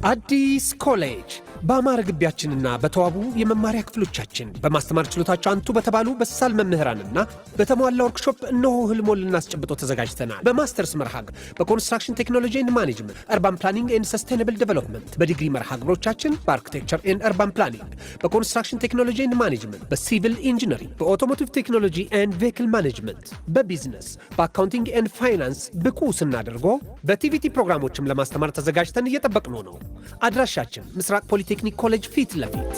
አዲስ ኮሌጅ በአማረ ግቢያችንና በተዋቡ የመማሪያ ክፍሎቻችን በማስተማር ችሎታቸው አንቱ በተባሉ በሳል መምህራንና በተሟላ ወርክሾፕ እነሆ ህልሞን ልናስጨብጦ ተዘጋጅተናል። በማስተርስ መርሃ ግብር በኮንስትራክሽን ቴክኖሎጂ ኤንድ ማኔጅመንት፣ አርባን ፕላኒንግ ኤንድ ሰስቴናብል ዴቨሎፕመንት፣ በዲግሪ መርሃ ግብሮቻችን በአርኪቴክቸር ኤንድ አርባን ፕላኒንግ፣ በኮንስትራክሽን ቴክኖሎጂ ኤንድ ማኔጅመንት፣ በሲቪል ኢንጂነሪንግ፣ በኦቶሞቲቭ ቴክኖሎጂ ኤንድ ቬሂክል ማኔጅመንት፣ በቢዝነስ፣ በአካውንቲንግ ኤንድ ፋይናንስ ብቁ ስናደርጎ በቲቪቲ ፕሮግራሞችም ለማስተማር ተዘጋጅተን እየጠበቅነው ነው። አድራሻችን ምስራቅ ፖሊቴክኒክ ኮሌጅ ፊት ለፊት።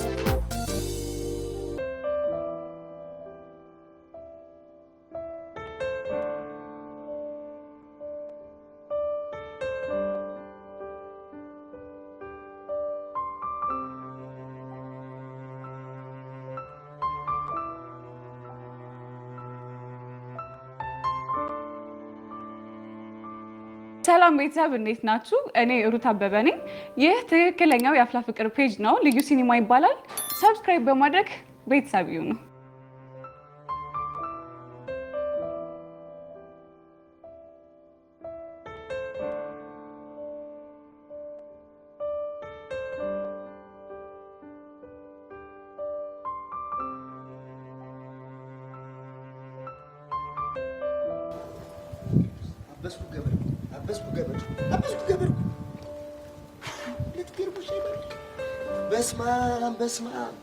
ሰላም ቤተሰብ እንዴት ናችሁ? እኔ ሩት አበበ ነኝ። ይህ ትክክለኛው የአፍላ ፍቅር ፔጅ ነው። ልዩ ሲኒማ ይባላል። ሰብስክራይብ በማድረግ ቤተሰብ ይሁኑ። በስመ አብ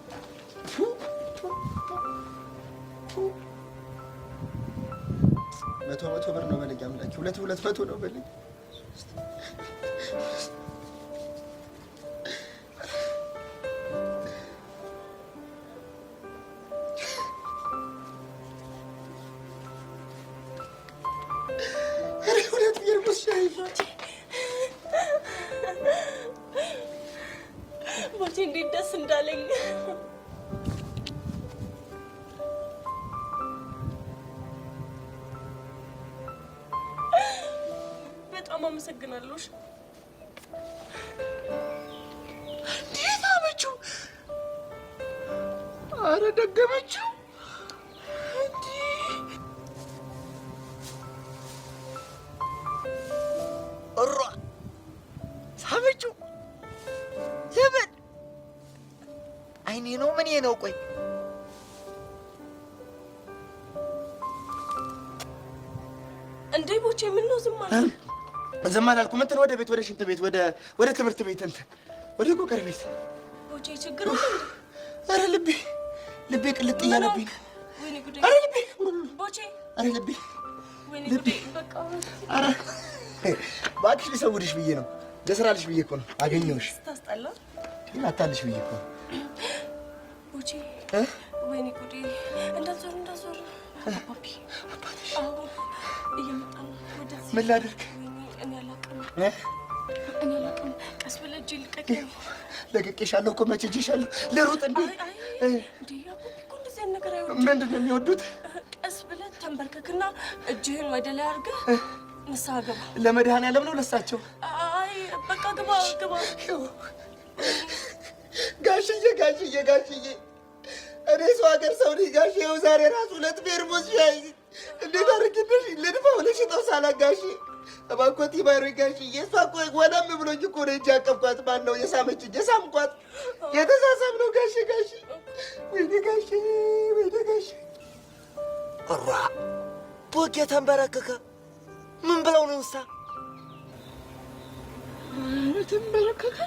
መቶ ብር ነው በለኝ አምላኬ። ሁለት መቶ ነው በለኝ። እንዴት ደስ እንዳለኝ በጣም አመሰግናለሁ። እንዴት አመችው? አረ ደገመችው። ሳመችው። ለምን አይኔ ነው ምን ነው? ቆይ እንዴ ቦቼ ምን ነው ዝም አልክ? ዝም አላልኩም። እንትን ወደ ቤት፣ ወደ ሽንት ቤት፣ ወደ ትምህርት ቤት፣ እንትን ወደ ጎቀር ቤት። ቦቼ ችግር አለ? አረ ልቤ ቅልጥ እያለብኝ። ወይኔ ጉዴ! አረ ልቤ ቦቼ! አረ ልቤ! ወይኔ ጉዴ! በቃ አረ እባክሽ ልሰውርሽ ብዬ ነው፣ ልስራልሽ ብዬ እኮ ነው። አገኘሁሽ። ታስጠላ ግን አታልሽ ብዬ እኮ ነው። ቦቼ! ወይኔ ጉዴ! እንዳዞር አባቴ አዎ እየመጣ ነው ወደዚህ። ምን ላድርግ? እኔ አላውቅም። ቀስ ብለህ እጅ ልቀቀኝ። ለቅቄሻለሁ እኮ መቼ እጅሻለሁ? ልሩጥ እንዴ? እንዴ እኮ እንደዚህ አይነት ነገር አይወዱም። ምንድን ነው የሚወዱት? ቀስ ብለህ ተንበርከክና እጅህን ወደ ላይ አድርገህ ንስሓ ግባ። ለመድኃኒዓለም ነው ለሳቸው? አይ በቃ ግባ። ጋሽዬ እኔ ሰው ሀገር ሰው ነኝ ጋሽ። ይኸው ዛሬ ራሱ 2 ፌርሙስ ሻይ እንዴት አድርግልሽ ልድፋው ልሽጠው ሳላጋሽ እባክዎት ይማሩኝ ጋሽዬ። እሷ እኮ ወለም ብሎኝ እኮ ነው እንጂ አቀፍኳት። ማን ነው የሳመችኝ? የሳምኳት የተሳሳም ነው ጋሽ። ወይኔ ጋሽ እሯ ቦጌ ተንበረከከ። ምን ብለው ነው እሷ ተንበረከከ?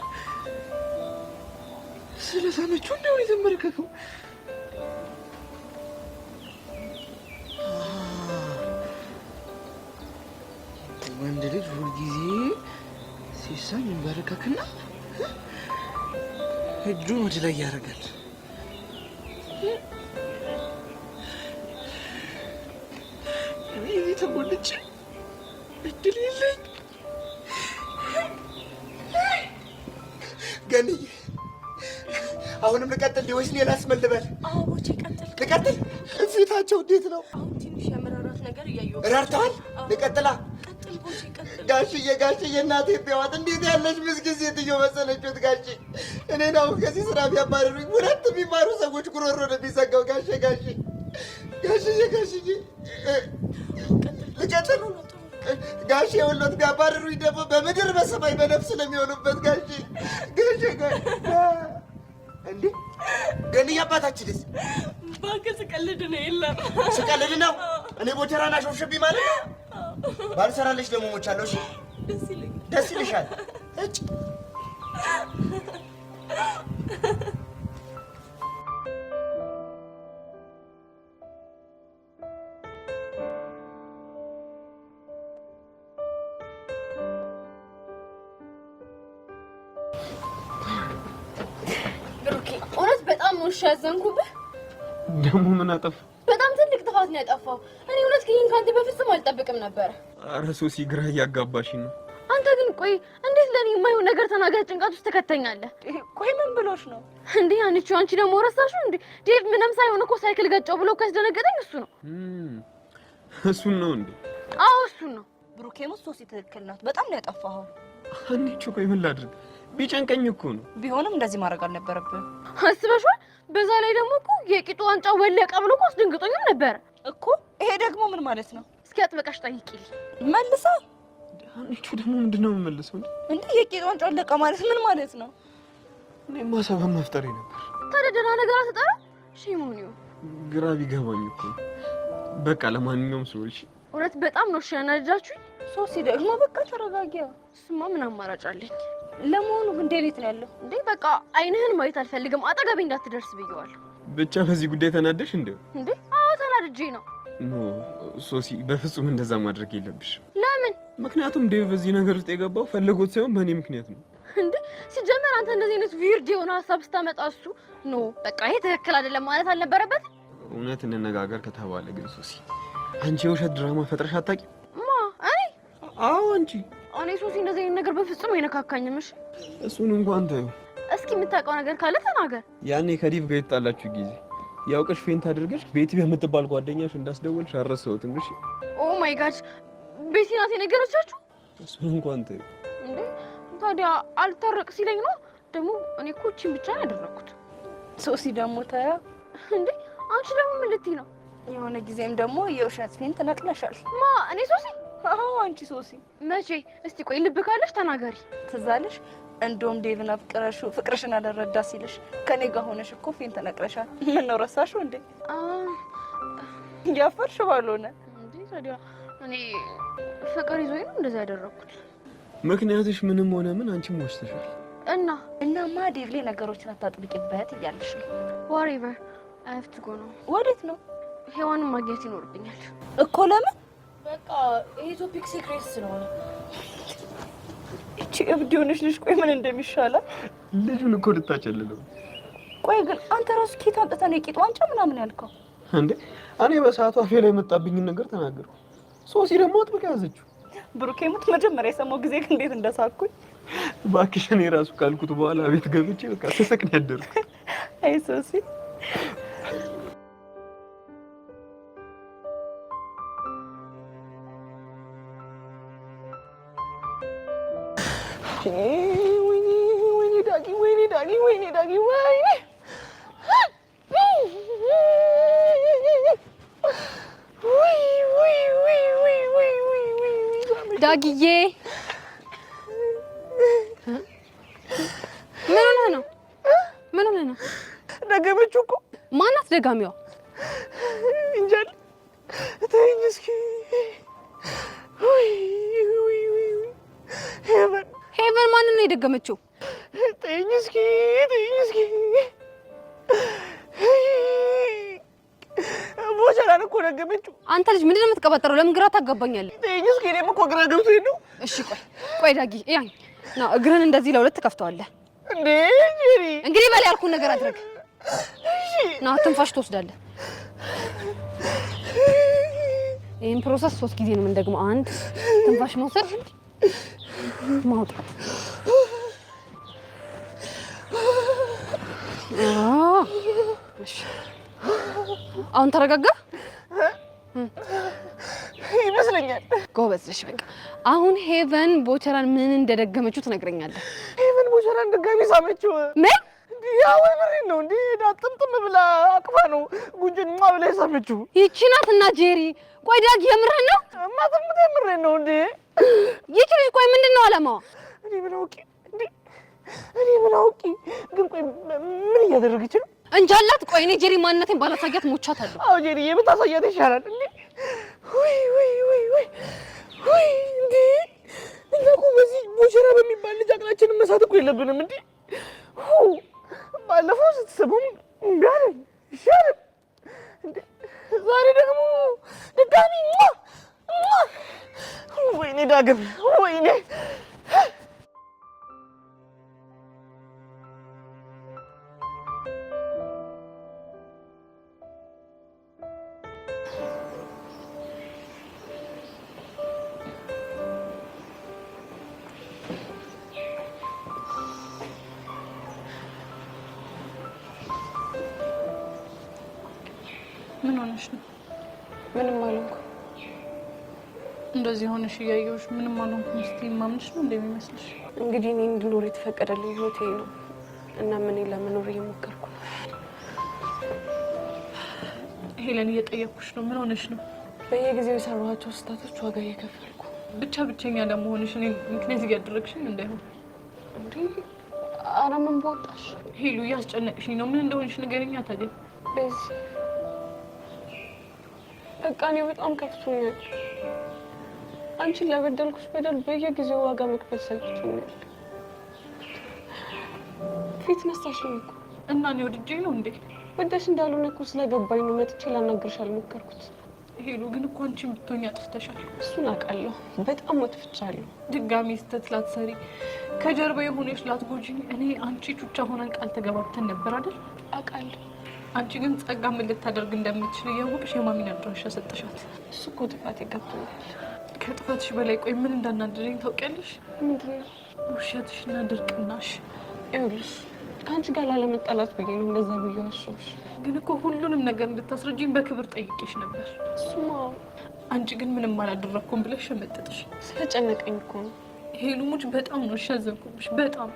ስለሳመችው እንደው የተንበረከከው ወንድ ልጅ ሁልጊዜ ሲሳም ይንበረከክና እጁን ወደ ላይ ያደርጋል። እኔ ተጎድቼ እድል የለኝ። ገንዬ አሁንም ልቀጥል ወይስ ሌላ አስመልበል? አዎ ቦቼ ቀጥል። ልቀጥል? ፊታቸው እንዴት ነው? አሁን ትንሽ የመራራት ነገር እያየሁ ራርተዋል። ልቀጥላ? ቀጥል ቦቼ ቀጥል። ጋሽዬ እናቴ ቢያዋት እንዴት ያለች ምስኪን ሴትዮ መሰለችት ጋሼ። እኔን አሁን ከዚህ ስራ ቢያባረሩኝ 2 የሚማሩ ሰዎች ጉሮሮ ነው የሚዘጋው። ጋሽዬ ልቀጥል? ጋሼ የወሎት ጋር ባረሩኝ ደግሞ በምድር በሰማይ በነፍስ ነው የሚሆኑበት ጋሼ እንዴ ገንዬ አባታችንስ እባክህ ስቀልድ ነው የለም ስቀልድ ነው እኔ ቦቸራና ሾፍሽብኝ ማለት ነው ባልሰራለሽ ደግሞ ሞቻለሁ እሺ ደስ ይልሻል እጭ ያዘንኩብህ ደግሞ ምን አጠፋ? በጣም ትልቅ ጥፋት ነው ያጠፋው። እኔ እውነት ግን ካንተ በፍጹም አልጠብቅም ነበር። ኧረ ሶሲ ግራ እያጋባሽ ነው። አንተ ግን ቆይ እንዴት ለኔ የማይሆን ነገር ተናገር ጭንቀት ውስጥ ተከተኛለህ? ቆይ ምን ብሎሽ ነው እንዴ? አንቺ ደግሞ ረሳሽው እንዴ? ዴቭ ምንም ሳይሆን እኮ ሳይክል ገጨው ብሎ ካስደነገጠኝ እሱ ነው። እሱን ነው እንዴ? አዎ እሱን ነው። ብሩኬም ሶሲ ትክክል ናት። በጣም ነው ያጠፋኸው። አንቺ ቆይ ምን ላድርግ? ቢጨንቀኝ እኮ ነው። ቢሆንም እንደዚህ ማድረግ አልነበረብህም። አስበሽዋል? በዛ ላይ ደግሞ እኮ የቂጡ ዋንጫ ወለቀ ብሎ እኮ አስደንግጦኝም ነበር እኮ። ይሄ ደግሞ ምን ማለት ነው? እስኪ አጥበቃሽ ጠይቂልኝ መልሳ። አንቺ ደግሞ ምንድነው የምመልሰው እንዴ? የቂጡ ዋንጫ ወለቀ ማለት ምን ማለት ነው? እኔማ ሰበብ መፍጠሬ ነበር። ታዲያ ደህና ነገር አትጠራ? እሺ ምን ይሁን? ግራ ቢገባኝ እኮ በቃ ለማንኛውም ሰዎች እውነት በጣም ነው ያናደዳችሁኝ። ሶሲ ደግሞ በቃ ተረጋጊያ። እሱማ ምን አማራጭ አለኝ? ለመሆኑ ግን ዴቪት ነው ያለው እንዴ? በቃ አይንህን ማየት አልፈልግም፣ አጠገቤ እንዳትደርስ ብየዋለሁ። ብቻ በዚህ ጉዳይ ተናደሽ እንዴ? እንዴ? አዎ ተናድጄ ነው። ኖ ሶሲ፣ በፍጹም እንደዛ ማድረግ የለብሽም። ለምን? ምክንያቱም ዴቭ በዚህ ነገር ውስጥ የገባው ፈልጎት ሳይሆን በእኔ ምክንያት ነው። እንዴ? ሲጀመር አንተ እንደዚህ አይነት ዊርድ የሆነ ሀሳብ ስታመጣ እሱ ኖ በቃ ይሄ ትክክል አይደለም ማለት አልነበረበት። እውነት እንነጋገር ከተባለ ግን ሶሲ፣ አንቺ የውሸት ድራማ ፈጥረሽ አታውቂም? ማ እኔ? አዎ አንቺ። እኔ ሶሲ እንደዚህ አይነት ነገር በፍጹም አይነካካኝም። እሺ እሱን እንኳን ተይው። እስኪ የምታውቀው ነገር ካለ ተናገር። ያኔ ከዲቭ ጋር የተጣላችሁ ጊዜ ያውቅሽ ፌንት አድርገሽ ቤቲ በምትባል ጓደኛሽ እንዳስደወልሽ አልረሳሁትም። እሺ። ኦ ማይ ጋድ፣ ቤቲ ናት የነገረቻችሁ? እሱን እንኳን ተይው። እንዴ ታዲያ አልታረቅ ሲለኝ ነው ደግሞ። እኔ እኮ እቺን ብቻ ነው ያደረኩት። ሶሲ ደግሞ ታያ እንዴ አንቺ ደግሞ ምን ልትይ ነው? የሆነ ጊዜም ደግሞ የውሸት ፌንት ነቅለሻል። ማ እኔ ሶሲ? አዎ አንቺ ሶሲ። መቼ? እስቲ ቆይ ልብ ካለሽ ተናገሪ። ትዝ አለሽ? እንደውም ዴቭን አፍቅረሽው ፍቅርሽን አልረዳ ሲልሽ ከኔ ጋር ሆነሽ እኮ ፌንት ነቅለሻል። ምን ነው ረሳሽው እንዴ? ያፈርሽ ባልሆነ እንዴ ታዲያ እኔ ፍቅር ይዞኝ ነው እንደዛ ያደረኩት። ምክንያትሽ ምንም ሆነ ምን አንቺም ወሽተሻል። እናማ ዴቭ ላይ ነገሮችን አታጥብቂበት እያለሽ ነው። whatever I have to go ነው። ወዴት ነው? ሄዋንን ማግኘት ይኖርብኛል እኮ። ለምን? በቃ ይሄ ቶፒክ ሲክሬት ስለሆነ። እቺ እብድ የሆነች ልጅ ቆይ ምን እንደሚሻላት ልጁን እኮ ልታጨልለው። ቆይ ግን አንተ ራሱ ኬት አምጥተህ ነው የቂጥ ዋንጫ ምናምን ያልከው እንዴ? እኔ በሰዓቱ አፌ ላይ የመጣብኝን ነገር ተናገርኩ። ሶሲ ደግሞ አጥብቃ ያዘችው። ብሩኬ ሙት መጀመሪያ የሰማው ጊዜ እንዴት እንደሳኩኝ እባክሽ። እኔ ራሱ ካልኩት በኋላ ቤት ገብቼ በቃ ስስቅ ነው ያደርኩት። አይ ሶሲ ወይኔ ዳጊ ዳጊዬ ምን ሆነህ ነው? ደገመችው እኮ። ማናት ደጋሚዋ? እንጃል። ተይኝ እስኪ። ሄቨን ማንን ነው የደገመችው? ተይኝ እስኪ። ቦቸራን እኮ ደገመችው። አንተ ልጅ ምንድን ነው የምትቀባጠረው? ለምን ግራ ታጋባኛለህ? ተይኝ እስኪ። እኔም እኮ ግራ ገብቶኝ ነው። እሺ ቆይ ዳጊ ያኝ ና እግርህን እንደዚህ ለሁለት ትከፍተዋለህ። እንዴ ጄሪ፣ እንግዲህ በላይ ያልኩህን ነገር አድርግ። ና ትንፋሽ ትወስዳለህ። ይሄን ፕሮሰስ 3 ጊዜ ነው የምንደግመው። 1 ትንፋሽ መውሰድ፣ ማውጣት። እሺ አሁን ተረጋጋ ይመስለኛል። ጎበዝ ነሽ። በቃ አሁን ሄቨን ቦቸራን ምን እንደደገመችው ትነግረኛለህ። ሄቨን ቦቸራን ድጋሚ ሳመችው። ምን? ያው ምሬን ነው እንዴ ዳጥምጥም ብላ አቅፋ ነው ጉንጭንማ ብላ የሳመችው ይቺ ናትና ጄሪ ቆይ ዳግ የምርህን ነው ማተምት የምሬን ነው እንዴ ይቺ ልጅ ቆይ ምንድነው አላማዋ እኔ ምን አውቂ ግን ቆይ ምን እያደረገች ነው እንጃላት ቆይ እኔ ጄሪ ማንነቴን ባላሳያት ሞቻታለሁ አዎ ጄሪ የምታሳያት ይሻላል እንዴ ወይ እንዴ እኮ በዚህ ቦሸራ በሚባል ልጅ አቅላችንን መሳት እኮ የለብንም እንዴ ባለፈው ስትሰሙም ጋር ይሻላል እንዴ ዛሬ ደግሞ ድጋሚ ወይኔ ዳግም ወይኔ ምን ሆነሽ ነው? ምንም አልሆንኩም እንደዚህ ሆነሽ እያየሁሽ ምንም አልሆንኩም ስትይ ማምንሽ ነው እንደሚመስልሽ? እንግዲህ እኔ እንድኖር የተፈቀደልኝ ህይወቴ ነው እና ምን ለመኖር እየሞከርኩ ነው ሄለን እየጠየኩሽ ነው ምን ሆነሽ ነው? በየጊዜው የሰራኋቸው ስህተቶች ዋጋ እየከፈልኩ ብቸኛ ለመሆንሽ እኔ ምክንያት እያደረግሽኝ እንዳይሆን እንዴ ኧረ ምን በወጣሽ ሄሉ እያስጨነቅሽኝ ነው ምን እንደሆንሽ ንገሪኝ ታዲያ በዚህ በቃ እኔ በጣም ከፍቶኛል አንቺን ለበደልኩሽ በደል በየጊዜው ዋጋ መክፈል ሰልችቶኛል ፊት ነሳሽኝ እኮ እና እኔ ወድጄ ነው እንዴ ወደሽ እንዳልሆነ እኮ ስለገባኝ ነው መጥቼ ላናግርሽ አልሞከርኩት ሄሉ ግን እኮ አንቺን ብትሆኝ አጥፍተሻል እሱን አውቃለሁ በጣም አጥፍቻለሁ ድጋሚ ስህተት ላትሰሪ ከጀርባ የሆነሽ ላትጎጂኝ እኔ አንቺ ቹቻ ሆነን ቃል ተገባብተን ነበር አይደል አውቃለሁ አንቺ ግን ጸጋ ምን ልታደርግ እንደምትችል እያወቅሽ የማሚን አድራሻ ሰጠሻት እሱ እኮ ጥፋት ይገባኛል ከጥፋትሽ በላይ ቆይ ምን እንዳናደረኝ ታውቂያለሽ ምንድን ነው ውሸትሽና ድርቅናሽ ይኸውልሽ ከአንቺ ጋር ላለመጣላት ብዬ ነው እንደዛ ብዬ ዋሸሁሽ ግን እኮ ሁሉንም ነገር እንድታስረጂኝ በክብር ጠይቄሽ ነበር እሱማ አንቺ ግን ምንም አላደረኩም ብለሽ ሸመጠጥሽ ስለጨነቀኝ እኮ ነው ሄሉ ሙች በጣም ነው ያዘንኩብሽ በጣም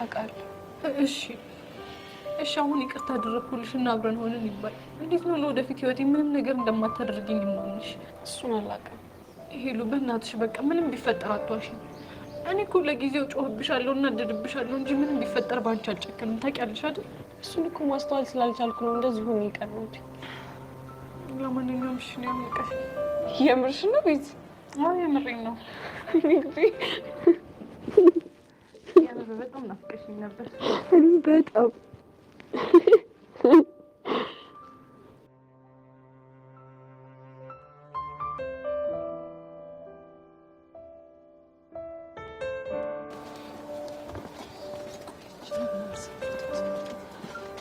አውቃለሁ እሺ አሁን ይቅርታ አደረኩልሽ እና አብረን ሆነን ይባል እንዴት ነው ለወደፊት ህይወቴ ምንም ነገር እንደማታደርጊኝ የማምንሽ እሱን አላውቅም ሄሉ በእናትሽ በቃ ምንም ቢፈጠር አትዋሽኝ እኔ እኮ ለጊዜው ጮህብሻለሁ እና እናደድብሻለሁ እንጂ ምንም ቢፈጠር ባንቺ አልጨክንም ታውቂያለሽ አይደል እሱን እኮ ማስተዋል ስላልቻልኩ ነው እንደዚህ ሆኖ የቀረሁት ለማንኛውም እሺ ነው ያምልቀሽ የምርሽ ነው ቤት አዎ የምሬን ነው በጣም ናፍቀሽኝ ነበር በጣም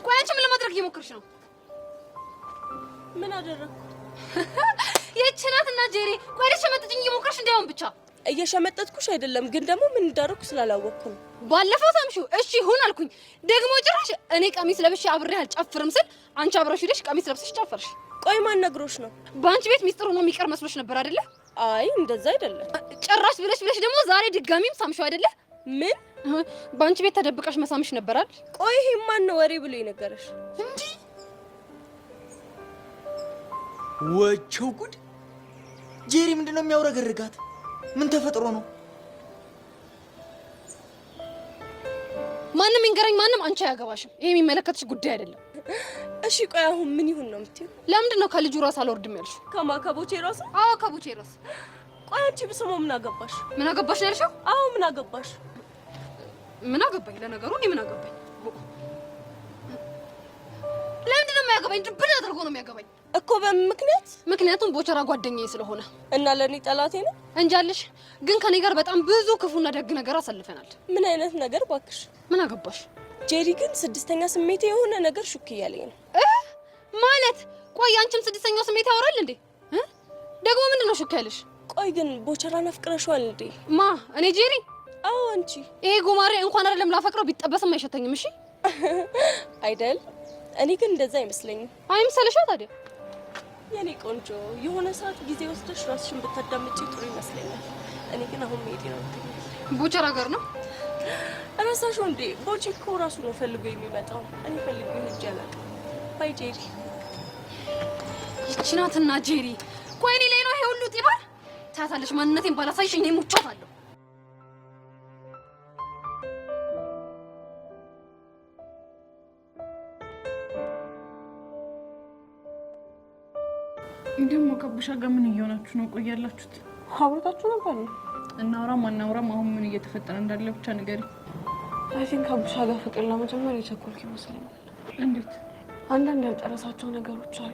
ቆይ አንቺ ምን ለማድረግ እየሞከርሽ ነው? ምን አደረኩ? ይህች ናትና ጄሪ ቆይ ልትሸመጥጭኝ እየሞከርሽ እንዳይሆን ብቻ እየሸመጠጥኩሽ አይደለም ግን ደግሞ ምን እንዳደረኩ ስላላወቅኩ ነው። ባለፈው ሳምሽው እሺ ይሁን አልኩኝ። ደግሞ ጭራሽ እኔ ቀሚስ ለብሼ አብሬ አልጨፍርም ስል አንቺ አብረሽ ሄደሽ ቀሚስ ለብሰሽ ጨፈርሽ። ቆይ ማን ነግሮሽ ነው? በአንቺ ቤት ሚስጥር ሆኖ የሚቀር መስሎሽ ነበር አይደለ? አይ እንደዛ አይደለም። ጭራሽ ብለሽ ደግሞ ዛሬ ድጋሚም ሳምሽው አይደለ? ምን በአንቺ ቤት ተደብቀሽ መሳምሽ ነበር አይደል? ቆይ ይሄ ማን ነው ወሬ ብሎ የነገረሽ? እንዴ ወቸው ጉድ! ጄሪ ምንድነው የሚያውረገርጋት? ምን ተፈጥሮ ነው? ማንም ይንገረኝ ማንም፣ አንቺ አያገባሽም። ይሄ የሚመለከትሽ ጉዳይ አይደለም። እሺ ቆይ አሁን ምን ይሁን ነው የምትይው? ለምንድን ነው ከልጁ ራስ አልወርድም ያልሽው? ከማከቦቼ ራስ? አዎ ከቦቼ ራስ። ቆይ አንቺ ብስሞ ምን አገባሽ? ምን አገባሽ ነው ያልሽው? አዎ ምን አገባሽ? ምን አገባኝ? ለነገሩ እኔ ምን አገባኝ? ለምንድን ነው የሚያገባኝ? ድብን አድርጎ ነው የሚያገባኝ እኮ በምን ምክንያት? ምክንያቱም ቦቸራ ጓደኛዬ ስለሆነ እና ለኔ ጠላቴ ነው እንጃልሽ። ግን ከኔ ጋር በጣም ብዙ ክፉና ደግ ነገር አሳልፈናል። ምን አይነት ነገር ባክሽ? ምን አገባሽ? ጄሪ ግን ስድስተኛ ስሜቴ የሆነ ነገር ሹክ እያለኝ ነው ማለት። ቆይ አንቺም ስድስተኛው ስሜት ያወራል እንዴ? ደግሞ ምንድን ነው ሹክ ያለሽ? ቆይ ግን ቦቸራን አፍቅረሽዋል እንዴ? ማ እኔ ጄሪ? አዎ አንቺ። ይሄ ጉማሬ እንኳን አይደለም ላፈቅረው ቢጠበስም አይሸተኝም። እሺ አይደል? እኔ ግን እንደዛ አይመስለኝም። አይምሰልሽ ታዲያ? የኔ ቆንጆ የሆነ ሰዓት ጊዜ ወስደሽ ራስሽን ብታዳምጪ ጥሩ ይመስለኛል። እኔ ግን አሁን መሄድ ነው። ቦቸራ ጋር ነው ረሳሽው እንዴ? ቦቼ እኮ ራሱ ነው ፈልጎ የሚመጣው። እኔ ፈልጎ ሄጄ አላውቅም። ባይ ጄሪ። ይቺ ናትና ጄሪ። ቆይ እኔ ላይ ነው ይሄ ሁሉ ጢባል? ታያታለሽ፣ ማንነቴን ባላሳይሽ እኔ ሙቻታለሁ። ደግሞ ከቡሻ ጋር ምን እየሆናችሁ ነው? ቆያላችሁት? አብረታችሁ ነበር ነው? እናውራም አናውራም አሁን ምን እየተፈጠረ እንዳለ ብቻ ንገሪ። አይ ቲንክ ከቡሻ ጋር ፍቅር ለመጀመር የቸኮልክ ይመስለኛል። እንዴት? አንዳንድ ያልጨረሳቸው ነገሮች አሉ።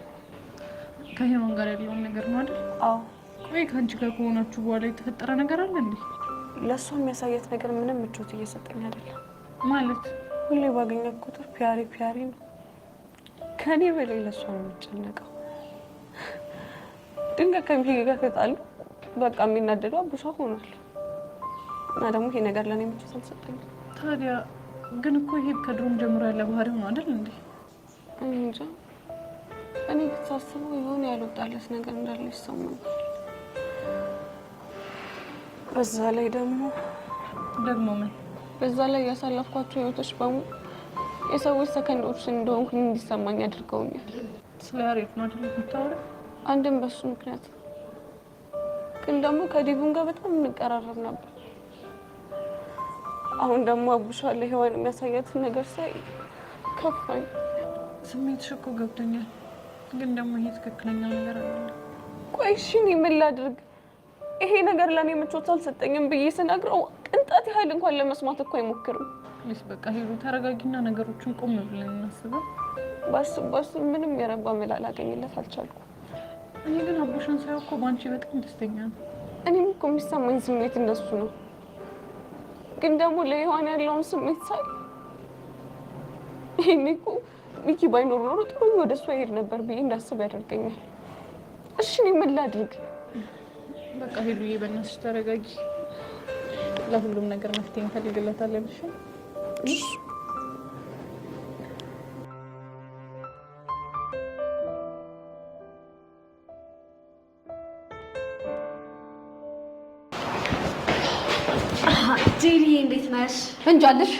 ከሄዋን ጋር ያለውን ነገር ነው አይደል? አዎ። ቆይ ከአንቺ ጋር ከሆናችሁ በኋላ የተፈጠረ ነገር አለ እንዴ? ለእሷ የሚያሳየት ነገር ምንም ምቾት እየሰጠኝ አይደለም። ማለት ሁሌ ባገኘት ቁጥር ፒያሪ ፒያሪ ነው። ከኔ በላይ ለእሷ ነው የሚጨነቀው። ድንገት ከሚሄ ጋር ተጣሉ፣ በቃ የሚናደዱ አቡሻ ሆኗል። እና ደግሞ ይሄ ነገር ለእኔ ምቾት አልሰጠኝም። ታዲያ ግን እኮ ይሄ ከድሮም ጀምሮ ያለ ባህሪው ነው አይደል እንዴ? እንጃ እኔ ብታስበው የሆነ ያልወጣለት ነገር እንዳለ ይሰማኛል። በዛ ላይ ደግሞ ምን? በዛ ላይ ያሳለፍኳቸው ህይወቶች በሙሉ የሰዎች ሰከንዶች እንደሆንኩኝ እንዲሰማኝ አድርገውኛል። ስለ ያሬት ነው አይደል የምታወራው? አንድም በሱ ምክንያት ግን ደግሞ ከዲቡን ጋር በጣም እንቀራረብ ነበር። አሁን ደግሞ አቡሻ ለህይወን የሚያሳያትን ነገር ሳይ ከፋኝ። ስሜትሽ እኮ ገብቶኛል፣ ግን ደግሞ ይሄ ትክክለኛው ነገር አይደለም። ቆይ እሺ እኔ ምን ላድርግ? ይሄ ነገር ለእኔ ምቾት አልሰጠኝም ብዬ ስነግረው ቅንጣት ያህል እንኳን ለመስማት እኮ አይሞክርም። ፕሊስ በቃ ሄዱ፣ ተረጋጊና ነገሮችን ቆም ብለን እናስበው። ባስብ ምንም የረባ መላ ላገኝለት አልቻልኩም። እኔ ግን አቡሽን ሳይው እኮ በአንቺ በጣም ደስተኛ ነው። እኔም እኮ የሚሰማኝ ስሜት እንደሱ ነው። ግን ደግሞ ለህይዋን ያለውን ስሜት ሳይ ይሄኔ እኮ ሚኪ ባይኖር ኖሮ ጥሩ ወደ እሷ ይሄድ ነበር ብዬ እንዳስብ ያደርገኛል። እሺ እኔ ምን ላድርግ? በቃ ሄዱዬ በእናትሽ ተረጋጊ። ለሁሉም ነገር መፍትሄ እንፈልግለታለን። እሺ ጄሪ እንዴት ነሽ? እንጃለሽ።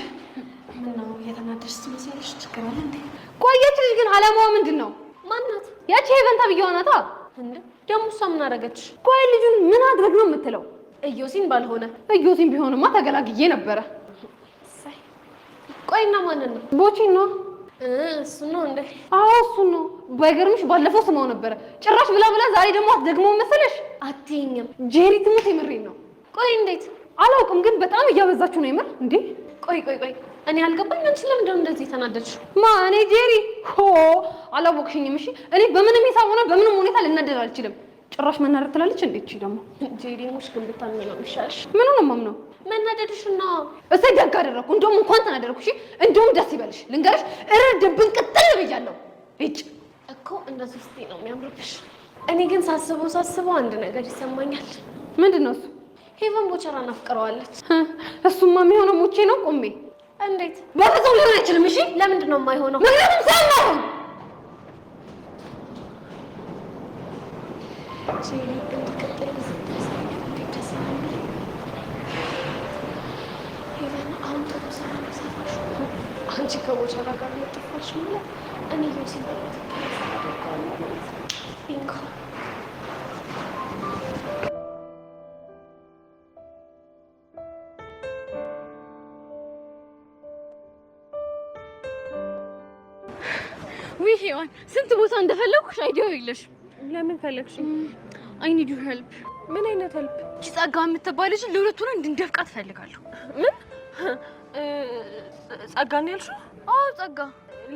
ምነው እየተናደድሽ ትመስያለሽ? ችግር አለ እንዴ? ቆየች ልጅ ግን አላማዋ ምንድን ነው? ማናት? ያቺ ሄቨን ተብዬዋ ናታ። እንዴ ደግሞ እሷ ምን አደረገች? ቆይ ልጁን ምን አድርግ ነው የምትለው? እዮሲን ባልሆነ እዮሲን ቢሆንማ ተገላግዬ ነበረ። ቆይና ማንን ነው? ቦቼን ነው። እሱ ነው እንዴ? አዎ እሱ ነው። ባይገርምሽ ባለፈው ስማው ነበረ ጭራሽ ብላ ዛሬ ደግሞ አትደግመው መሰለሽ? አትይኝም ጄሪ ትሙት የምሬን ነው። ቆይ እንዴት? አላውቅም ግን በጣም እያበዛችሁ ነው የምር። እንዴ ቆይ እኔ አልገባኝ። አንቺ ለምንድን ነው እንደዚህ ተናደድሽ? እኔ ጄሪ አላወቅሽኝም። እሺ እኔ በምንም ሂሳብ ሆነ በምንም ሁኔታ ልናደድ አልችልም። ጭራሽ መናደድ ትላለች እንዴ? እቺ ደግሞ ጄሪ ሙሽ ግን ብታምኚ ነው የሚሻልሽ። ምኑ ነው የማምነው? መናደድሽና እሰይ ደግ አደረኩ። እንደውም እንኳን ተናደድኩ። እሺ እንደውም ደስ ይበልሽ። ልንገርሽ እረድብን ቅጥል ብያለሁ። እጭ እኮ እንደዚህ ስትይ ነው የሚያምርብሽ። እኔ ግን ሳስበው አንድ ነገር ይሰማኛል። ምንድን ነው እሱ? ሄቨን ቦቸራን አፍቅረዋለች። እሱማ የሚሆነው ሞቼ ነው ቆሜ። እንዴት? በፍጹም ሊሆን አይችልም። እሺ ለምንድን ነው የማይሆነው? ምክንያቱም ሰማሁ። ጄሪ እንድትቀጥል ሄቨን አሁን ጥሩ ስራ ነው የሰራሽ። አንቺ ከቦቸራ ጋር የጠፋሽ ማለት እኔ ዮሲ ማለት ነው። ቢንጎ ሄዋን ስንት ቦታ እንደፈለኩሽ አይዲያው የለሽ። ለምን ፈለግሽ? አይ ኒድ ዩ ሄልፕ። ምን አይነት ሄልፕ? ጸጋ የምትባል ልጅ ለሁለቱ ነው እንድንደፍቃት እፈልጋለሁ። ምን? ጸጋ ነው ያልሽው? አዎ ጸጋ።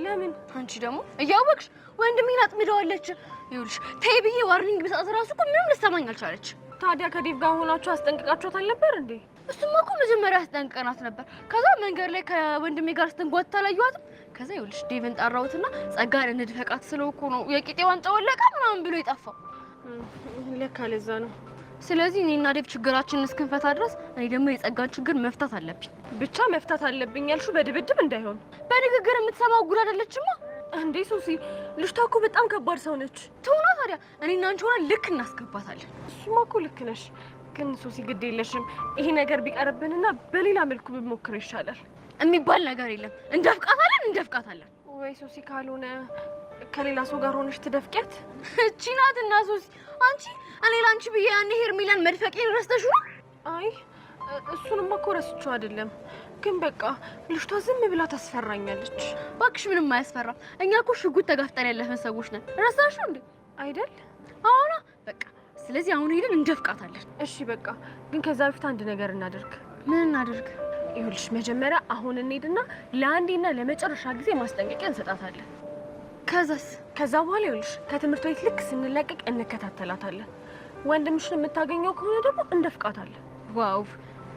ለምን? አንቺ ደግሞ እያወቅሽ ወንድሜን አጥምደዋለች። ይኸውልሽ ተይ ብዬ ዋርኒንግ ብሰጣት እራሱ እኮ ምንም ልትሰማኝ አልቻለች። ታዲያ ከዴቭ ጋር ሆናችሁ አስጠንቅቃችኋት አልነበር እንዴ? እሱማ እኮ መጀመሪያ አስጠንቅቀናት ነበር። ከዛ መንገድ ላይ ከወንድሜ ጋር ስትንጓት አላየኋትም። ከዛ ይኸውልሽ ዴቭን ጠራሁትና ጸጋን እንድፈቃት ስለው እኮ ነው የቂጤ ዋንጫ ወለቀ ምናምን ብሎ የጠፋው። ለካ ለዛ ነው። ስለዚህ እኔና ዴቭ ችግራችንን እስክንፈታ ድረስ እኔ ደግሞ የጸጋን ችግር መፍታት አለብኝ። ብቻ መፍታት አለብኝ ያልሽው በድብድብ እንዳይሆን። በንግግር የምትሰማው ጉድ አይደለችማ እንዴ ሶሲ። ልጅቷ እኮ በጣም ከባድ ሰው ነች። ትሆና ታዲያ እኔና አንቺ ሆነን ልክ እናስገባታለን። እሱማ እኮ ልክ ነሽ። ግን ሶሲ ግድ የለሽም። ይሄ ነገር ቢቀርብንና በሌላ መልኩ ብሞክር ይሻላል። የሚባል ነገር የለም። እንደፍቃታለን። ወይ ሶሲ ካልሆነ ከሌላ ሰው ጋር ሆነሽ ትደፍቂያት? እቺ ናት እና ሶሲ። አንቺ እኔ ላንቺ ብዬ ያኔ ሄርሜላን መድፈቄን ረስተሽው? አይ እሱንማ እኮ ረስቼው አይደለም፣ ግን በቃ ልጅቷ ዝም ብላ ታስፈራኛለች። እባክሽ ምንም አያስፈራም። እኛ እኮ ሽጉጥ ተጋፍጠን ያለፈን ሰዎች ነን። ረሳሽው እንዴ? አይደል? አሁን በቃ ስለዚህ አሁን ሄደን እንደፍቃታለን። እሺ በቃ ግን ከዛ በፊት አንድ ነገር እናደርግ። ምን እናደርግ? ይኸውልሽ መጀመሪያ አሁን እንሄድና ለአንዴና ለመጨረሻ ጊዜ ማስጠንቀቂያ እንሰጣታለን። ከዛ በኋላ ይኸውልሽ ከትምህርት ቤት ልክ ስንለቀቅ እንከታተላታለን። ወንድምሽን የምታገኘው ከሆነ ደግሞ እንደፍቃታለን። ዋው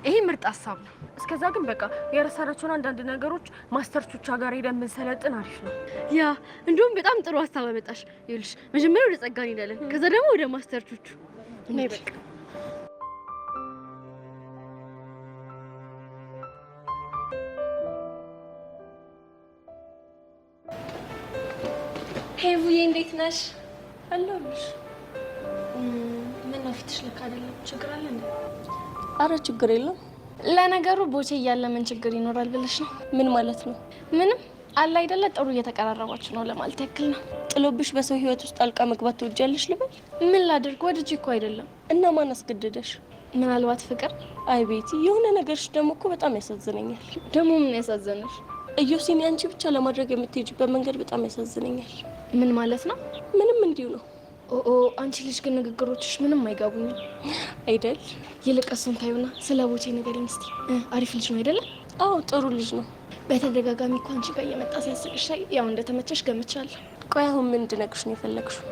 ይሄ ምርጥ ሀሳብ ነው። እስከዛ ግን በቃ የረሳናቸውን አንዳንድ ነገሮች ማስተርቾቿ ጋር ሄደን ብንሰለጥን አሪፍ ነው። ያ እንዲሁም በጣም ጥሩ ሀሳብ አመጣሽ። ይኸውልሽ መጀመሪያ ወደ ጸጋ እንሄዳለን፣ ከዛ ደግሞ ወደ ማስተርቾቹ። እኔ በቃ ሄቡዬ እንዴት ነሽ? አለሁልሽ። ምን ነው ፊትሽ ልክ አይደለም? ችግር አለ እንዴ? አረ ችግር የለም። ለነገሩ ቦቼ እያለ ምን ችግር ይኖራል ብለሽ ነው? ምን ማለት ነው? ምንም አለ አይደለ፣ ጥሩ እየተቀራረባችሁ ነው ለማለት ያክል ነው። ጥሎብሽ በሰው ህይወት ውስጥ ጣልቃ መግባት ትወጃለሽ ልበል? ምን ላድርግ? ወድጄ እኮ አይደለም። እና ማን አስገደደሽ? ምናልባት ፍቅር። አይ ቤቲ፣ የሆነ ነገርሽ ደግሞ እኮ በጣም ያሳዝነኛል። ደግሞ ምን ያሳዝነሽ? እዮሲን አንቺ ብቻ ለማድረግ የምትሄጂበት መንገድ በጣም ያሳዝነኛል። ምን ማለት ነው? ምንም እንዲሁ ነው። ኦ አንቺ ልጅ ግን ንግግሮችሽ ምንም አይጋቡኝም አይደል? ይልቅ እሱን ታዩና ስለ ቦቼ ንገሪኝ እስቲ። አሪፍ ልጅ ነው አይደለ? አዎ ጥሩ ልጅ ነው። በተደጋጋሚ እኮ አንቺ ጋር እየመጣ ሲያስቅሽ ሳይ ያው እንደተመቸሽ ገምቻለሁ። ቆይ አሁን ምን እንድነግርሽ ነው የፈለግሽው?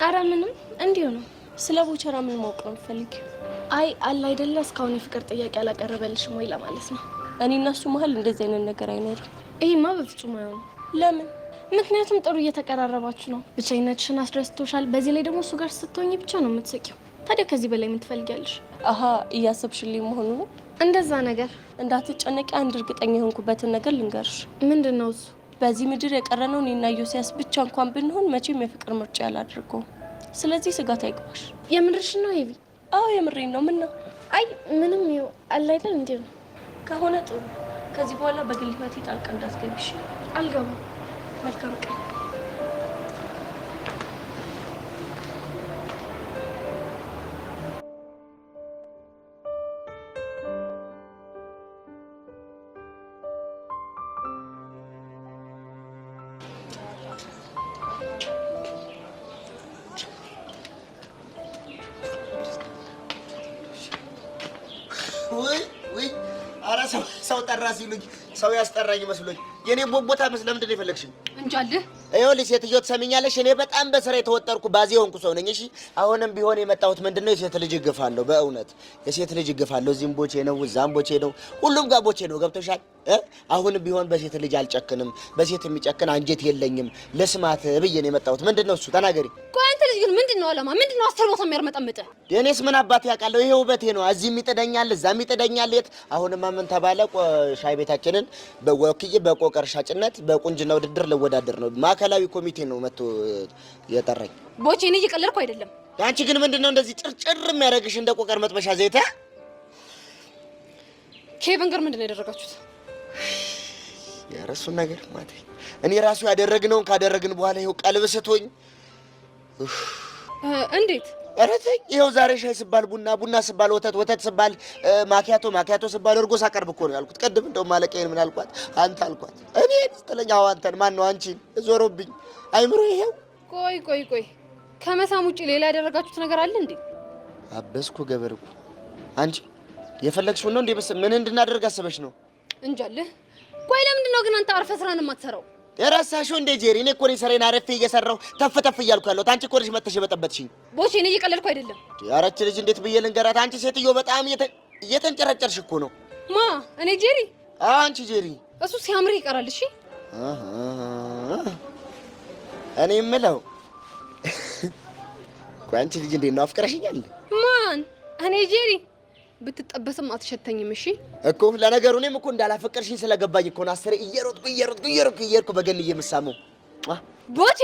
አረ ምንም እንዲሁ ነው። ስለ ቦቸራ ምን ማወቅ ነው የምትፈልጊው? አይ አለ አይደለ እስካሁን የፍቅር ጥያቄ አላቀረበልሽም ወይ ለማለት ነው። እኔ እና እሱ መሀል እንደዚህ አይነት ነገር አይኖርም። ይሄማ በፍጹም አይሆንም። ለምን? ምክንያቱም ጥሩ እየተቀራረባችሁ ነው። ብቻዬነትሽን አስደስቶሻል። በዚህ ላይ ደግሞ እሱ ጋር ስትሆኚ ብቻ ነው የምትስቂው። ታዲያ ከዚህ በላይ ምን ትፈልጊያለሽ? አሀ እያሰብሽልኝ መሆኑ ነው? እንደዛ ነገር እንዳትጨነቂ፣ አንድ እርግጠኛ የሆንኩበትን ነገር ልንገርሽ። ምንድን ነው እሱ? በዚህ ምድር የቀረነው እኔና ዮሲያስ ብቻ እንኳን ብንሆን መቼም የፍቅር ምርጫ ያላደርገው። ስለዚህ ስጋት አይግባሽ። የምርሽን ነው ሄቢ? አዎ የምሬን ነው። ምን ነው? አይ ምንም ይኸው አለ አይደል እንዴ ነው ከሆነ ጥሩ። ከዚህ በኋላ በግል ህይወቴ ጣልቃ እንዳትገቢሽ። አልገባም። መልካም ቀን። ወይ አረ ሰው ጠራ ሲሉኝ ሰው ያስጠራኝ መስሎኝ የኔ ቦቦታ ለምንድን ነው የፈለግሽኝ? እንጃልህ ይኸውልሽ ሴትዮ ትሰሚኛለሽ፣ እኔ በጣም በስራ የተወጠርኩ ባዜ ሆንኩ ሰው ነኝ። እሺ አሁንም ቢሆን የመጣሁት ምንድነው የሴት ልጅ እግፋለሁ። በእውነት የሴት ልጅ እግፋለሁ። እዚህም ቦቼ ነው፣ እዛም ቦቼ ነው፣ ሁሉም ጋር ቦቼ ነው። ገብቶሻል? አሁንም ቢሆን በሴት ልጅ አልጨክንም። በሴት የሚጨክን አንጀት የለኝም። ለስማት ብዬ ነው የመጣሁት። ምንድነው እሱ? ተናገሪ። ቆይ አንተ ልጅ ግን ምንድነው አላማ? ምንድነው አስር ቦታ የሚያርመጠምጥ? የኔስ ምን አባት ያውቃለሁ? ይሄ ውበቴ ነው። እዚህም ይጥደኛል፣ እዛም ይጥደኛል። የት አሁንማ ምን ተባለ? ሻይ ቤታችንን በወክዬ በቆቀር ሻጭነት በቁንጅና ውድድር ልወዳደር ነው። ማዕከላዊ ኮሚቴ ነው መጥቶ የጠራኝ። ቦቼ እኔ እየቀለድኩ አይደለም። አንቺ ግን ምንድነው እንደዚህ ጭርጭር የሚያደርግሽ እንደ ቆቀር መጥበሻ ዘይት? ኬቨን ጋር ምንድነው ያደረጋችሁት? የረሱን ነገር ማለት እኔ ራሱ ያደረግነውን ካደረግን በኋላ ይኸው ቀልብ ስቶኝ። እንዴት? ኧረ ተይ፣ ይኸው ዛሬ ሻይ ስባል ቡና፣ ቡና ስባል ወተት፣ ወተት ስባል ማኪያቶ፣ ማኪያቶ ስባል እርጎ ሳቀርብ እኮ ነው ያልኩት። ቅድም እንደው ማለቀዬን ምን አልኳት? አንተ አልኳት። እኔ ስትለኝ አዎ አንተን። ማን ነው አንቺን? ዞሮብኝ አይምሮ ይሄው። ቆይ ከመሳም ውጪ ሌላ ያደረጋችሁት ነገር አለ እንዴ? አበስኩ ገበርኩ። አንቺ የፈለግሽውን ነው እንዴ? ምን እንድናደርግ አስበሽ ነው? እንጃልህ። ቆይ ለምንድን ነው ግን አንተ አርፈህ ስራን የማትሰራው? የራሳሽው እንደ ጄሪ። እኔ እኮ ነኝ ስራዬን አረፌ እየሰራሁ ተፍ ተፍ እያልኩ ያለሁት። አንቺ እኮ ነሽ መተሽ የበጠበጥሽኝ። ቦቼ እኔ እየቀለድኩ አይደለም። ያረች ልጅ እንዴት ብዬ ልንገራት? አንቺ ሴትዮ በጣም እየተንጨረጨርሽ እኮ ነው። ማ? እኔ ጄሪ? አንቺ ጄሪ። እሱ ሲያምር ይቀራል። እሺ እኔ የምለው ቆይ አንቺ ልጅ እንዴት ነው አፍቅረሽኛል? ማን? እኔ ጄሪ ብትጠበስም አትሸተኝም። እሺ እኮ ለነገሩ እኔም እኮ እንዳላፈቀርሽኝ ስለገባኝ እኮ ነው አስሬ እየሮጥኩ በገን እየምሳመው። ቦቼ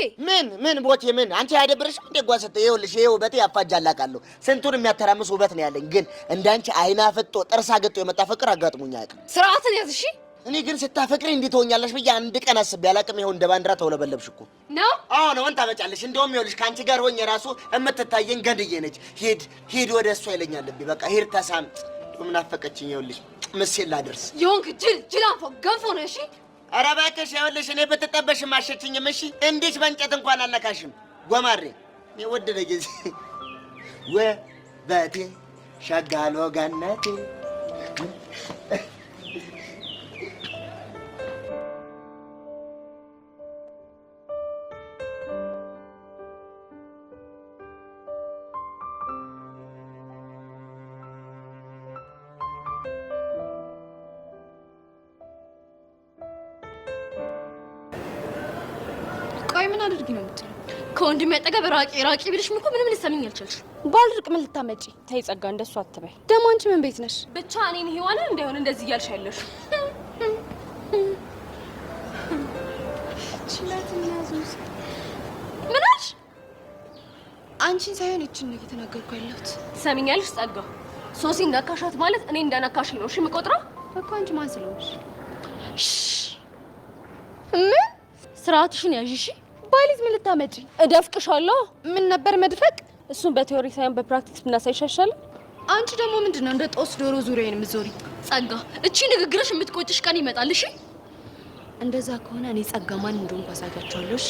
ምን ቦቼ ምን? አንቺ አይደብርሽም እንዴ? ጓሰተ ይኸውልሽ፣ ይሄ ውበቴ ያፋጃላቃለሁ። ስንቱን የሚያተራምስ ውበት ነው ያለኝ፣ ግን እንዳንቺ አይና ፈጦ ጥርሳ ገጦ የመጣ ፍቅር አጋጥሞኝ አያውቅም። ስርዓትን ያዝ። እሺ እኔ ግን ስታፈቅሪ እንዴት ሆኛለሽ ብዬ አንድ ቀን አስቤ አላቅም። ይኸው እንደ ባንዲራ ተውለበለብሽ እኮ ነው። አዎ ነው። ወንታ በጫለሽ። እንደውም ይኸውልሽ ከአንቺ ጋር ሆኜ ራሱ እምትታየኝ ገንድዬ ነች። ሂድ ወደ እሷ ይለኛል ልቤ። በቃ ሂድ ተሳም። ምን አፈቀችኝ። ይኸውልሽ ምስል ላደርስ የሆንክ ጅላንፎ ገንፎ ነው። እሺ ኧረ እባክሽ ይኸውልሽ እኔ ብትጠበሽም አሸችኝም። እሺ እንዲች በእንጨት እንኳን አልነካሽም። ጎማሬ የወደደ ጊዜ ወበቴ ሸጋሎ ገነቴ ቆይ ምን አድርጊ ነው የምትለው? ከወንድሜ አጠገብ ራቂ ቢልሽ እኮ ምንም ልትሰሚኝ አልቻልሽ። ባልርቅ ምን ልታመጪ? ተይ ጸጋ፣ እንደሱ አትበይ። ደግሞ አንቺ ምን ቤት ነሽ? ብቻ እኔን ሔዋን እንዳይሆን እንደዚህ እያልሽ ያለሽ ምን አልሽ? አንቺን ሳይሆን እቺን ነው እየተናገርኩ ያለሁት። ሰሚኛልሽ ጸጋ፣ ሶሲ ነካሻት ማለት እኔ እንደነካሽ ነው እሺ የምቆጥረው እኮ። አንቺ ማን ስለሆንሽ? ምን ስርዓትሽን ያዥ እሺ። ባሊዝ ምን ልታመጪ? እደፍቅሻለሁ። ምን ነበር መድፈቅ? እሱን በቴዎሪ ሳይሆን በፕራክቲስ ብናሳይሻሻል። አንቺ ደግሞ ምንድነው እንደ ጦስ ዶሮ ዙሪያዬን የምትዞሪ? ጸጋ፣ እቺ ንግግርሽ የምትቆጭሽ ቀን ይመጣል እሺ። እንደዛ ከሆነ እኔ ጸጋ ማን እንደሆንኩ አሳያቸዋለሁ እሺ።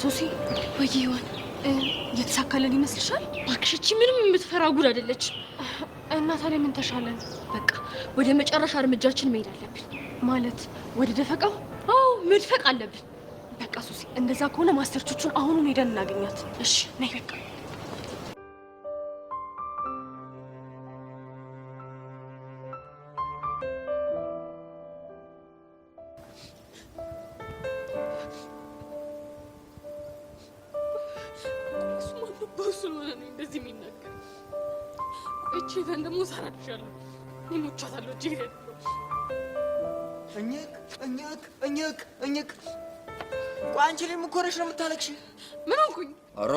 ሶሲ ወይ ይሆን እየተሳካለን ይመስልሻል? እባክሽ እቺ ምንም የምትፈራ ጉድ አይደለች። እና ታዲያ ምን ተሻለን? በቃ ወደ መጨረሻ እርምጃችን መሄድ አለብን። ማለት ወደ ደፈቃው? አዎ መድፈቅ አለብን። በቃ ሶሲ፣ እንደዛ ከሆነ ማስተርቾቹን አሁኑን ሄደን እናገኛት። እሺ ነይ በቃ። እንደዚህ የሚናገር እቺ ደግሞ ሰራልሻለሁ። እኔ ሞቻታለሁ እጄ ሄደ እኝክ ቆይ አንቺ ላይ ምኮረሽ ነው የምታለቅሽ? ምን ሆንኩኝ? ኧረ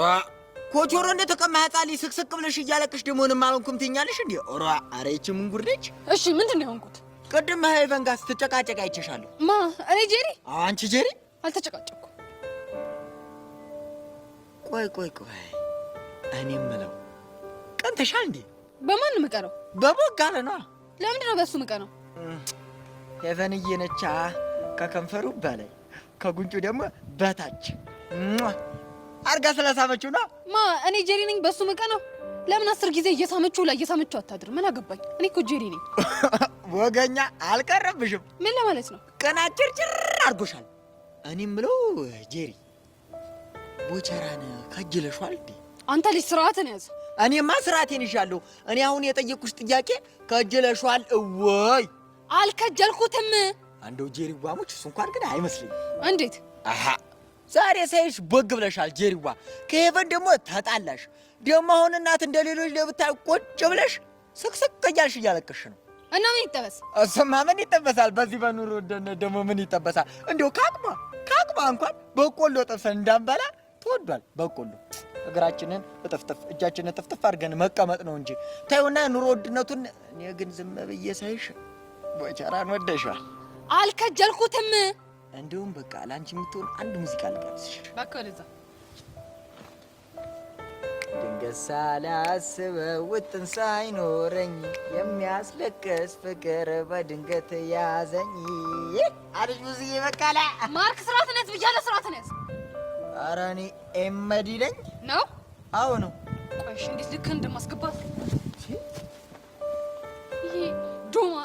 ኮቾሮ እንደተቀማ ህፃን ልጅ ስቅስቅ ብለሽ እያለቅሽ ደግሞ ምንም አልሆንኩም ትይኛለሽ እንዴ? ኧረ ኧረ ይቺ ምን ጉድ ነች? እሺ ምንድን ነው የሆንኩት? ቅድም ሄቨን ጋር ስትጨቃጨቅ አይቼሻለሁ። ማ እኔ ጄሪ? አንቺ ጄሪ? አልተጨቃጨቅኩም። ቆይ እኔ የምለው ቀንተሻል እንዴ? በማን ነው የምቀረው? በቦጋለ ነዋ። ለምንድን ነው በሱ የምቀረው? ሄቨንዬ ነቻ ከከንፈሩ በላይ ከጉንጩ ደግሞ በታች አርጋ ስለሳመችው ነው። ማ እኔ ጄሪ ነኝ በሱ የምቀረው? ለምን 10 ጊዜ እየሳመችው አታድር? ምን አገባኝ? እኔ እኮ ጄሪ ነኝ። ወገኛ አልቀረብሽም። ምን ለማለት ነው? ቀናጭርጭር አድርጎሻል። እኔ የምለው ጄሪ ቦቸራን ከጅለሽዋል እንዴ? አንተ ልጅ ስርዓትን ያዝ። እኔማ ስርዓቴን ይዣለሁ። እኔ አሁን የጠየቅኩሽ ጥያቄ ከጅለሽዋል እወይ? አልከጀልኩትም። አንደው ጄሪዋ ሙች እሱ እንኳን ግን አይመስልኝም። እንዴት? አሃ ዛሬ ሳይሽ ቦግ ብለሻል ጄሪዋ። ከሄቨን ደግሞ ተጣላሽ። ደግሞ አሁን እናት እንደሌሎች ለብታይ ቁጭ ብለሽ ስቅስቅ እያልሽ እያለቀሽ ነው። እና ምን ይጠበስ? እሱማ ምን ይጠበሳል? በዚህ በኑሮ ውድነት ደግሞ ምን ይጠበሳል? እንዲያው ካቅማ እንኳን በቆሎ ጠብሰን እንዳንበላ ተወዷል። በቆሎ እግራችንን እጥፍጥፍ እጃችንን ጥፍጥፍ አድርገን መቀመጥ ነው እንጂ ታዩና ኑሮ ውድነቱን። እኔ ግን ዝም ብዬ ሳይሽ ቦቸራን ወደሻል። አልከጀልኩትም። እንዲሁም በቃ ለአንቺ የምትሆን አንድ ሙዚቃ ልጋብዝሽ። በቃ ወደዛ። ድንገት ሳላስበው ውጥን ሳይኖረኝ የሚያስለቅስ ፍቅር በድንገት ያዘኝ አለች ሙዚቃ። በቃ ላይ ማርክ ስርዓትን ያዝ ብያለሁ። ስርዓትን ያዝ። ኧረ እኔ ኤመዲ ነኝ ነው? አዎ ነው። ቆይሽ እንዴት ልክ እንደማስገባት ይሄ ዶማ።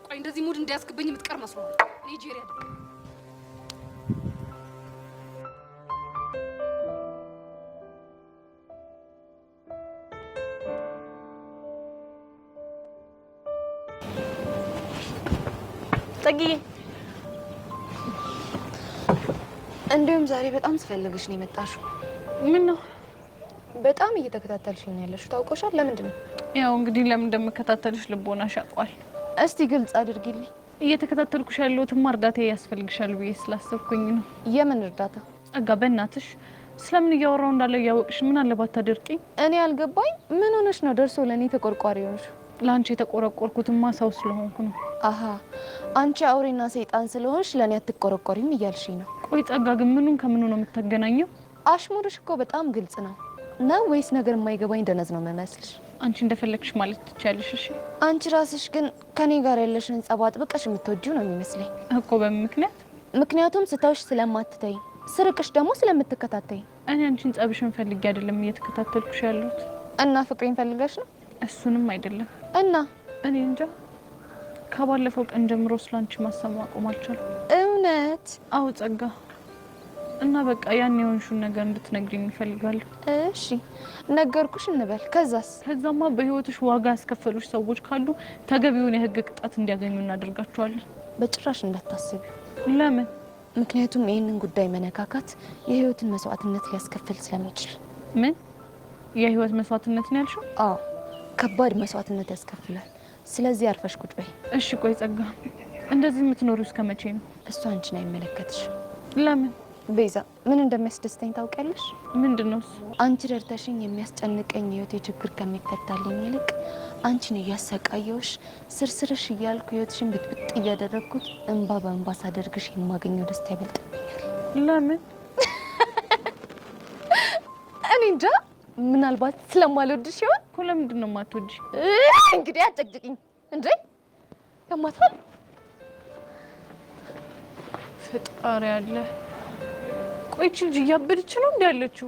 ቆይ እንደዚህ ሙድ እንዳያስገባኝ የምትቀር መስሎሃል? እኔ ጄሪ አይደለም። ጸጊ፣ እንዲሁም ዛሬ በጣም ስፈልግሽ ነው የመጣሽው። ምን ነው? በጣም እየተከታተልሽ ነው ያለሽው። ታውቆሻል? ለምንድን ነው? ያው እንግዲህ ለምን እንደምከታተልሽ ልቦናሽ ያውቀዋል። እስቲ ግልጽ አድርጊልኝ። እየተከታተልኩሽ ያለሁትማ እርዳታ ያስፈልግሻል ብዬ ስላሰብኩኝ ነው። የምን እርዳታ? ጸጋ፣ በእናትሽ ስለምን እያወራው እንዳለው እያወቅሽ ምን አለባት ታደርቂኝ? እኔ አልገባኝ። ምን ሆነሽ ነው ደርሶ ለእኔ ተቆርቋሪ ሆንሽ? ላንቺ የተቆረቆርኩትማ ሰው ስለሆንኩ ነው። አሃ አንቺ አውሬና ሰይጣን ስለሆንሽ ለኔ አትቆረቆሪም እያልሽኝ ነው? ቆይ ጸጋ ግን ምኑን ከምኑ ነው የምታገናኘው? አሽሙርሽ እኮ በጣም ግልጽ ነው። ወይስ ነገር የማይገባኝ ደነዝ ነው መመስልሽ? አንቺ እንደፈለግሽ ማለት ትችያለሽ። እሺ አንቺ ራስሽ ግን ከኔ ጋር ያለሽን ጸብ አጥብቀሽ የምትወጂው ነው የሚመስለኝ እኮ። በምን ምክንያት? ምክንያቱም ስተውሽ ስለማትተይ፣ ስርቅሽ ደግሞ ስለምትከታተይ። እኔ አንቺን ጸብሽን ፈልጌ አይደለም እየተከታተልኩሽ ያለሁት። እና ፍቅሬን ፈልገሽ ነው? እሱንም አይደለም። እና እኔ እንጃ ከባለፈው ቀን ጀምሮ ስላንቺ ማሰማ አቆም አልቻልኩም። እውነት? አዎ ጸጋ። እና በቃ ያን የሆንሽውን ነገር እንድትነግሪኝ እፈልጋለሁ። እሺ ነገርኩሽ እንበል። ከዛስ? ከዛማ በህይወትሽ ዋጋ ያስከፈሉሽ ሰዎች ካሉ ተገቢውን የህግ ቅጣት እንዲያገኙ እናደርጋቸዋለን። በጭራሽ እንዳታስቢ። ለምን? ምክንያቱም ይህንን ጉዳይ መነካካት የህይወትን መስዋዕትነት ሊያስከፍል ስለሚችል። ምን የህይወት መስዋዕትነት ነው ያልሽው? አዎ ከባድ መስዋዕትነት ያስከፍላል። ስለዚህ አርፈሽ ቁጭ በይ። እሺ ቆይ ጸጋ፣ እንደዚህ የምትኖሪው እስከ መቼ ነው? እሱ አንቺን አይመለከትሽ። ለምን? ቤዛ ምን እንደሚያስደስተኝ ታውቂያለሽ? ምንድነው እሱ? አንቺ ረድተሽኝ የሚያስጨንቀኝ ህይወቴ ችግር ከሚፈታልኝ ይልቅ አንቺን እያሰቃየውሽ ስርስርሽ እያልኩ ህይወትሽን ብጥብጥ እያደረግኩት እንባ በእንባ ሳደርግሽ የማገኘው ደስታ ይበልጥብኛል። ለምን? እኔ እንጃ፣ ምናልባት ስለማልወድሽ ይሆን እኮ። ለምንድን ነው የማትወጂ? እንግዲህ አጨቅጭቅኝ እንዴ! ያማታል። ፈጣሪ ያለ። ቆይ እቺ ልጅ እያበደች ነው እንዴ ያለችው?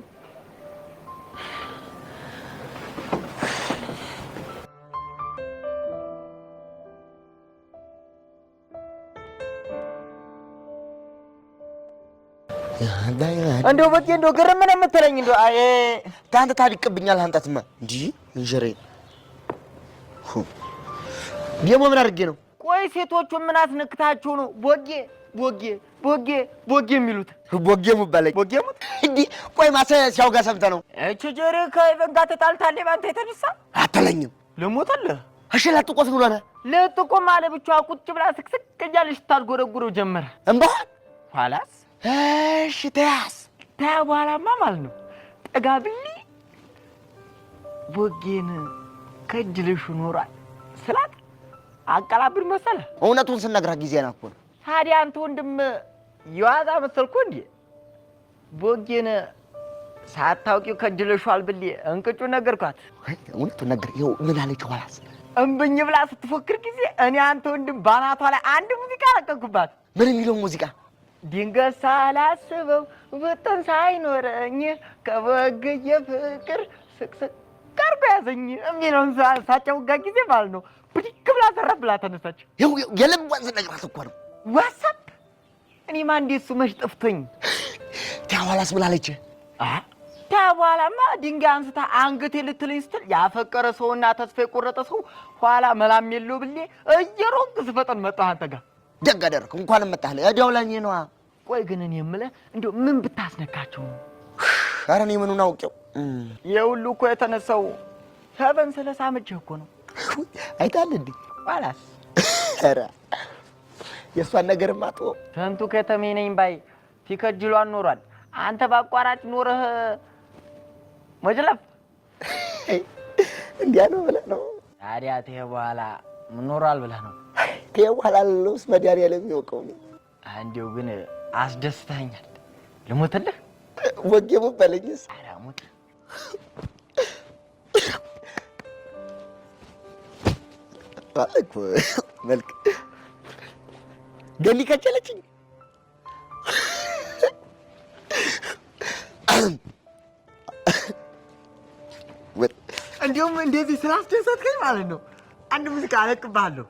እንደው በቂ እንደው ግርም ነው የምትለኝ እንደው አይ ታንተ ታድቅብኛል። አንተትማ እንጂ እንጀሬ ደሞ ምን አድርጌ ነው? ቆይ ሴቶቹ ምን አስነክታችሁ ነው ቦጌ ቦጌ ቦጌ ቦጌ የሚሉት? ቦጌ ሙባለኝ ቦጌ ሙት እንዴ? ቆይ ማሰ ሲያውጋ ሰምተ ነው? እቺ ጀሬ ከኢቨን ጋር ተጣልታለች ባንተ የተነሳ አትለኝም? ልሞትልህ። እሺ ለጥቆስ ብሎ ነው ለጥቆ ማለት ብቻ ቁጭ ብላ ስክስክ እያለች ታልጎረጉረው ጀመረ እንባ ኋላስ እሺ ተያስ ተያ በኋላማ ማለት ነው ጠጋብሊ ቦጌን ከጅልሽ ኖሯል ስላት አቀላብር መሰለ። እውነቱን ስነግርህ ጊዜ ናኮ ነው። ታዲያ አንተ ወንድም የዋዛ መሰልኩ እንዴ? ቦጌን ሳታውቂው ከጅልሽዋል ብሊ እንቅጩ ነገርኳት። እውነቱን ነገር ይኸው ምን አለች ኋላስ እምብኝ ብላ ስትፎክር ጊዜ እኔ አንተ ወንድም ባናቷ ላይ አንድ ሙዚቃ ለቀኩባት። ምን የሚለው ሙዚቃ? ድንገት ሳላስበው ውጥን ሳይኖረኝ ከበግየ ፍቅር ስቅስቅ ቀርቦ ያዘኝ የሚለውን ሳጫውጋ ጊዜ ማለት ነው ብድግ ብላ ዘረፍ ብላ ተነሳች። የልቧን ስነግራት እኮ ነው ዋሳብ። እኔማ እንዴት እሱ መች ጠፍቶኝ። ታዋላስ ብላለች። ታዋላማ ድንጋይ አንስታ አንገቴ ልትለኝ ስትል ያፈቀረ ሰውና ተስፋ የቆረጠ ሰው ኋላ መላም የለው ብሌ እየሮጥኩ ስፈጠን መጣሁ አንተ ጋር። ደግ አደረክ እንኳንም መጣህ። እዲያው ለኔ ነዋ። ቆይ ግን እኔ የምልህ እንደው ምን ብታስነካቸው ነው? ኧረ እኔ ምኑን አውቄው። የሁሉ እኮ የተነሳው ሄቨን ስለሳመችህ እኮ ነው። አይታል እንዴ ዋላስ? ኧረ የእሷን ነገርማ ተወው። ተንቱ ከተሜ ነኝ ባይ ሲከጅሏን ኖሯል። አንተ ባቋራጭ ኖረህ መጅለፍ እንዲያ ነው ብለህ ነው? ታዲያ ተሄ በኋላ ምን ኖሯል ብለህ ነው? ተሄ በኋላ ለውስ መድኃኒዓለም የሚያውቀው ነው። እንዲያው ግን አስደስተኛል። ልሞትልህ ወጌሙ በለኝስ? ኧረ ሙት። አለኩ መልክ ገኒ ከቸለችኝ። እንዲሁም እንደዚህ ስላስደሰትከኝ ማለት ነው አንድ ሙዚቃ አለቅብሃለሁ።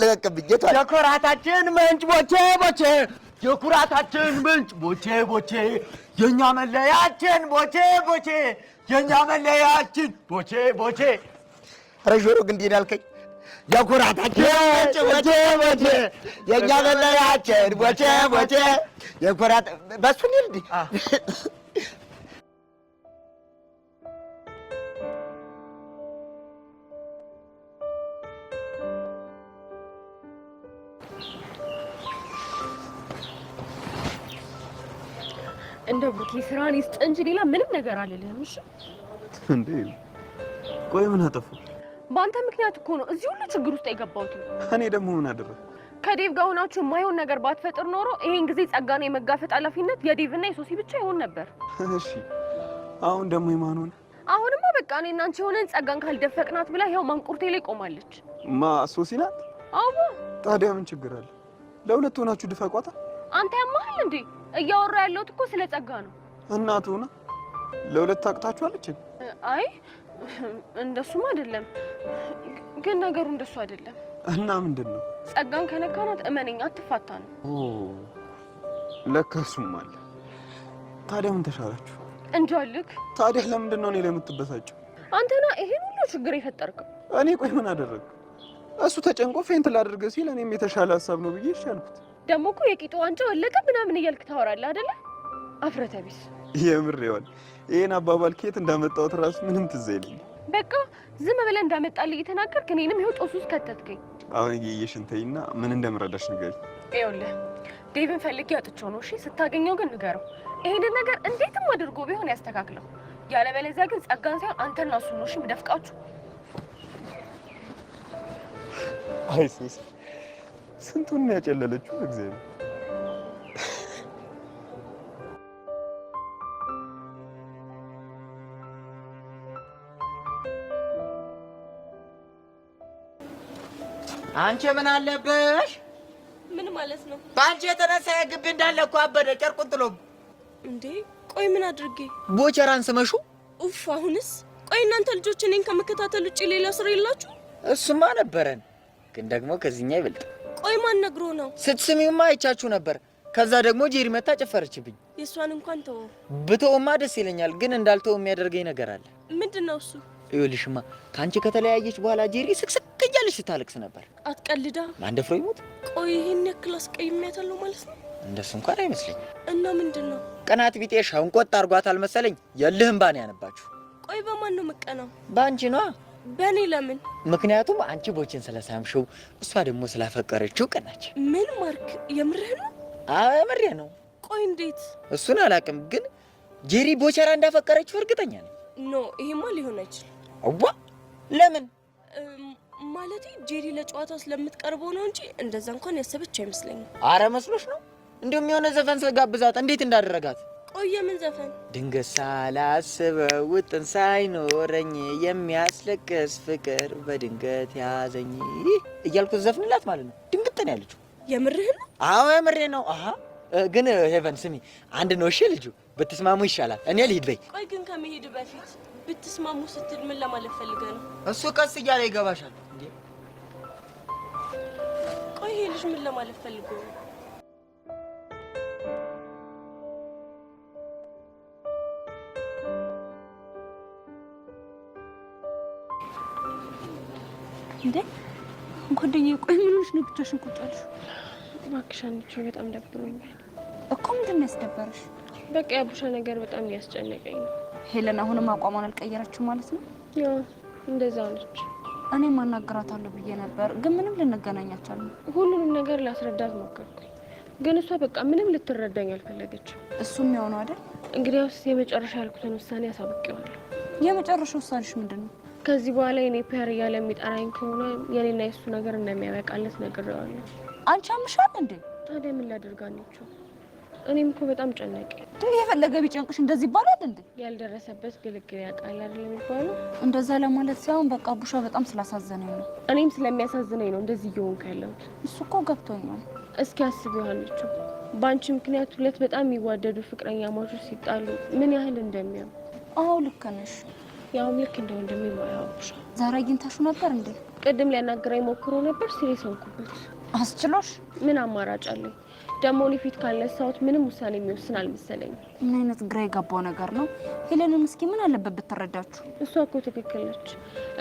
ለቀቅብኝ። የኩራታችን ምንጭ ቦቼ ቦቼ፣ የኩራታችን ምንጭ ቦቼ ቦቼ፣ የኛ መለያችን ቦቼ ቦቼ፣ የኛ መለያችን ቦቼ ቦቼ። ኧረ ጆሮ ግን እንዴት ያልከኝ? የኩራታችን ምንጭ ቦቼ ቦቼ፣ የኛ መለያችን ቦቼ ቦቼ፣ የኩራት በሱ ንልድ እንደው ብሩኬ ስራን ይስጥ እንጂ ሌላ ምንም ነገር አልልህም። እሺ እንዴ ቆይ ምን አጠፋ? በአንተ ምክንያት እኮ ነው እዚህ ሁሉ ችግር ውስጥ የገባሁት። እኔ ደግሞ ምን አደረኩ? ከዴቭ ጋር ሆናችሁ የማይሆን ነገር ባትፈጥር ኖሮ ይሄን ጊዜ ጸጋን የመጋፈጥ ኃላፊነት የዴቭና የሶሲ ብቻ ይሆን ነበር። እሺ አሁን ደግሞ የማን ሆነ? አሁንማ በቃ እኔና አንቺ ሆነን ጸጋን ካልደፈቅናት ብላ ይኸው ማንቁርቴ ላይ ቆማለች። ሶሲ ናት? አዎ። ታዲያ ምን ችግር አለ? ለሁለት ሆናችሁ ድፈቋታ። አንተ ያማሃል እንዴ? እያወራ ያለሁት እኮ ስለ ጸጋ ነው። እናቱ ሆና ለሁለት ታቅታችኋለች? አይ እንደሱም አይደለም፣ ግን ነገሩ እንደሱ አይደለም። እና ምንድን ነው? ጸጋን ከነካናት እመነኝ አትፋታ ነው። ለካ እሱም አለ። ታዲያ ምን ተሻላችሁ? እንጃልክ። ታዲያ ለምንድን ነው እኔ ላይ የምትበሳጨው? አንተና ይሄን ሁሉ ችግር የፈጠርከው። እኔ ቆይ ምን አደረግኩ? እሱ ተጨንቆ ፌንት ላድርግ ሲል እኔም የተሻለ ሀሳብ ነው ብዬ ይሻልኩት። ደግሞ እኮ የቂጦ ዋንጫ ወለቀ ምናምን እያልክ ታወራለህ አይደለ? አፍረተ ቢስ። የምር ይዋል። ይሄን አባባል ከየት እንዳመጣሁት እራሱ ምንም ትዝ አይለኝም። በቃ ዝም ብለህ እንዳመጣልህ እየተናገርክ እኔንም ይኸው ጦስ ውስጥ ከተትከኝ። አሁን እየየሽን ተይና ምን እንደምረዳሽ ንገሪኝ። ይኸውልህ ዴቭን ፈልጌ አጥቼው ነው። እሺ ስታገኘው ግን ንገረው። ይሄንን ነገር እንዴትም አድርጎ ቢሆን ያስተካክለው። ያለበለዚያ ግን ጸጋን ሳይሆን አንተና እሱ ነው እሺ የምደፍቃችሁ። አይሲስ ስንቱን ያጨለለችው እግዚአብሔር። አንቺ ምን አለብሽ? ምን ማለት ነው? በአንቺ የተነሳ የግቢ እንዳለ እኮ አበደ ጨርቁን ጥሎ። እንዴ ቆይ ምን አድርጌ? ቦቸራን ስመሹ? ኡፍ አሁንስ? ቆይ እናንተ ልጆች እኔን ከመከታተል ውጪ ሌላ ስራ የላችሁ? እሱማ ነበረን፣ ግን ደግሞ ከዚህኛ ይበልጥ። ቆይ ማን ነግሮ ነው? ስትስሚውማ አይቻችሁ ነበር። ከዛ ደግሞ ጄሪ መታ ጨፈረችብኝ። የእሷን እንኳን ተወው። ብተውማ ደስ ይለኛል፣ ግን እንዳልተው የሚያደርገኝ ነገር አለ። ምንድን ነው እሱ? ይኸውልሽማ ከአንቺ ከተለያየች በኋላ ጄሪ ስቅስቅ እያለች ስታለቅስ ነበር። አትቀልዳ። ማን ደፍሮ ይሞት? ቆይ ይሄን ያክል አስቀይሜያታለሁ ማለት ነው? እንደሱ እንኳን አይመስለኝም። እና ምንድን ነው? ቅናት ቢጤ ሸንቆጥ አድርጓታል መሰለኝ። የልህም ባን ያነባችሁ። ቆይ በማን ነው የምቀናው? በአንቺ ነዋ። በእኔ ለምን? ምክንያቱም አንቺ ቦችን ስለሳምሽው እሷ ደግሞ ስላፈቀረችው ቀናች። ምን ማርክ? የምርህ ነው? አዎ የምሬ ነው። ቆይ እንዴት? እሱን አላውቅም፣ ግን ጄሪ ቦቸራ እንዳፈቀረችው እርግጠኛ ነኝ። ኖ ይሄማ ሊሆን አይችልም። አዋ ለምን? ማለቴ ጄሪ ለጨዋታ ስለምትቀርበው ነው እንጂ እንደዛ እንኳን ያሰበች አይመስለኝም። አረ መስሎሽ ነው? እንዲሁም የሆነ ዘፈን ስጋብዛት እንዴት እንዳደረጋት። ቆይ የምን ዘፈን? ድንገት ሳላስበው ውጥን ሳይኖረኝ የሚያስለቅስ ፍቅር በድንገት ያዘኝ እያልኩ ዘፍንላት ማለት ነው። ድንግጥ ነው ያለችው። የምርህ ነው? አዎ የምሬ ነው። አሃ ግን ሄቨን ስሚ፣ አንድ ነው እሺ ልጁ፣ ብትስማሙ ይሻላል። እኔ ልሂድ በይ። ቆይ ግን ከመሄድ በፊት ብትስማሙ ስትል ምን ለማለት ፈልገህ ነው? እሱ ቀስ እያለ ይገባሻል እንዴ። ቆይ ይሄ ልጅ ምን ለማለት ፈልጎ ነው? እንዴ ጓደኛዬ፣ ቆይ ምን ሆነሽ ነው ብቻሽን ቁጭ ያልሽው? እባክሽ አንቺ በጣም ደብሮኛል እኮ። ምንድን ነው ያስደበረሽ? በቃ ያቡሻ ነገር በጣም እያስጨነቀኝ ነው። ሄለን አሁንም አቋሟን አልቀየረችም ማለት ነው? ያው እንደዛ ነች። እኔ ማናገራታለሁ ብዬ ነበር፣ ግን ምንም ልንገናኝ አልቻልንም። ሁሉንም ነገር ላስረዳት ሞከርኩኝ፣ ግን እሷ በቃ ምንም ልትረዳኝ አልፈለገችም። እሱም የሆነው አይደል? እንግዲያውስ የመጨረሻ ያልኩትን ውሳኔ አሳውቄዋለሁ። የመጨረሻ ውሳኔሽ ምንድን ነው? ከዚህ በኋላ የኔ ፔር እያለ የሚጠራኝ ከሆነ የኔና የሱ ነገር እንደሚያበቃለት ነግሬዋለሁ። አንቺ አምሻል እንዴ? ታዲያ ምን ላደርጋለሁ? እኔም እኮ በጣም ጨነቀኝ። የፈለገ ቢጨንቅሽ እንደዚህ ይባላል እንዴ? ያልደረሰበት ግልግል ያውቃል አይደል የሚባለው? እንደዛ ለማለት ሳይሆን በቃ ቡሻ በጣም ስላሳዘነኝ ነው። እኔም ስለሚያሳዝነኝ ነው እንደዚህ እየሆንኩ ያለሁት። እሱ እኮ ገብቶኛል። እስኪ አስቢ ዮሐንቹ፣ በአንቺ ምክንያት ሁለት በጣም የሚዋደዱ ፍቅረኛ ማቾች ሲጣሉ ምን ያህል እንደሚያም። አዎ ልክ ነሽ። ያውም ልክ እንደ ወንድሜ ማያው ቡሻ። ዛሬ አግኝታሽው ነበር እንዴ? ቅድም ሊያናግረኝ ሞክሮ ነበር። ሲሪየስ ሆንኩበት። አስችሎሽ? ምን አማራጭ አለኝ? ደግሞ እኔ ፊት ካነሳሁት ምንም ውሳኔ የሚወስን አልመሰለኝም። ምን አይነት ግራ የገባው ነገር ነው? ሄለንም እስኪ ምን አለበት ብትረዳችሁ? እሷ እኮ ትክክል ነች።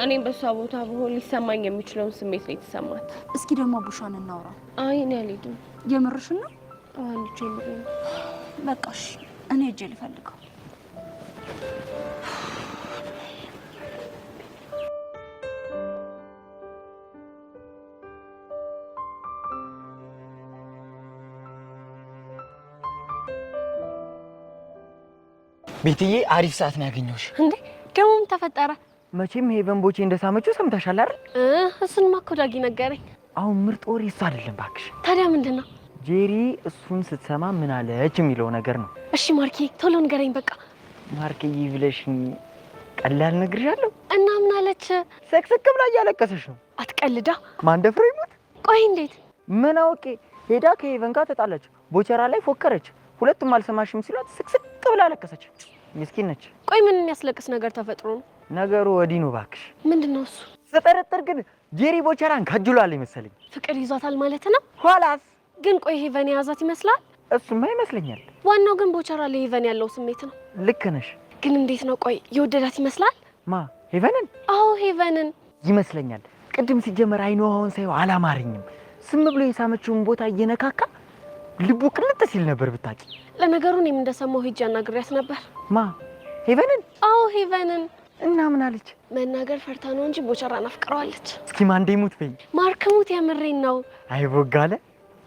እኔም በእሷ ቦታ ብሆን ሊሰማኝ የሚችለውን ስሜት ነው የተሰማት። እስኪ ደግሞ ቡሻን እናውራ። አይ እኔ አልሄድም። የምርሽን ነው? አንቺ የምሬን ነው። በቃ እሺ፣ እኔ ሂጅ ልፈልገው። ቤትዬ አሪፍ ሰዓት ነው ያገኘሁሽ። እንዴ ደግሞ ምን ተፈጠረ? መቼም ሄቨን ቦቼ እንደሳመችው ሰምተሻል አይደል? እሱንማ እኮ ዳጊ ነገረኝ። አሁን ምርጥ ወሬ እሱ አይደለም እባክሽ። ታዲያ ምንድን ነው? ጄሪ እሱን ስትሰማ ምን አለች የሚለው ነገር ነው። እሺ ማርኬ ቶሎ ንገረኝ በቃ። ማርኬ ይብለሽኝ ቀላል ነግርሻለሁ። እና ምን አለች? ስቅስቅ ብላ እያለቀሰች ነው። አትቀልዳ። ማን ደፍሮ ይሞት? ቆይ እንዴት? ምን አውቄ። ሄዳ ከሄቨን ጋር ተጣላች። ቦቸራ ላይ ፎከረች። ሁለቱም አልሰማሽም ሲሏት ስቅስቅ ብላ አለቀሰች። ምስኪን ነች። ቆይ ምን የሚያስለቅስ ነገር ተፈጥሮ ነው? ነገሩ ወዲህ ነው እባክሽ። ምንድነው እሱ? ስጠረጥር ግን ጄሪ ቦቸራን ከጅሏል ይመስለኝ። ፍቅር ይዟታል ማለት ነው? ኋላስ ግን ቆይ ሄቨን የያዛት ይመስላል? እሱማ ይመስለኛል። ዋናው ግን ቦቸራ ለሄቨን ያለው ስሜት ነው። ልክ ነሽ። ግን እንዴት ነው? ቆይ የወደዳት ይመስላል? ማ ሄቨንን? አዎ ሄቨንን ይመስለኛል። ቅድም ሲጀመር አይኗን ሳይው አላማረኝም። ስም ብሎ የሳመችውን ቦታ እየነካካ ልቡ ቅልጥ ሲል ነበር ብታቂ። ለነገሩ እኔም እንደሰማሁ ሂጅ አናግሬያት ነበር። ማ ሄቨንን? አዎ ሄቨንን። እና ምን አለች? መናገር ፈርታ ነው እንጂ ቦቸራን አፍቅረዋለች። እስኪ ማንዴ ሙት በይ። ማርክ ሙት፣ የምሬን ነው። አይቦጋለ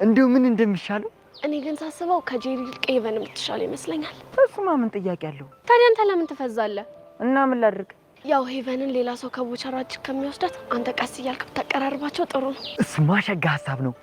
እንዲሁ ምን እንደሚሻለው። እኔ ግን ሳስበው ከጄሪ ይልቅ ሄቨን የምትሻለው ይመስለኛል። እሱማ ምን ጥያቄ አለው? ታዲያ አንተ ለምን ትፈዛለህ? እና ምን ላድርግ? ያው ሄቨንን ሌላ ሰው ከቦቸራ እጅ ከሚወስዳት አንተ ቀስ እያልክ ብታቀራርባቸው ጥሩ ነው። እሱማ ሸጋ ሀሳብ ነው።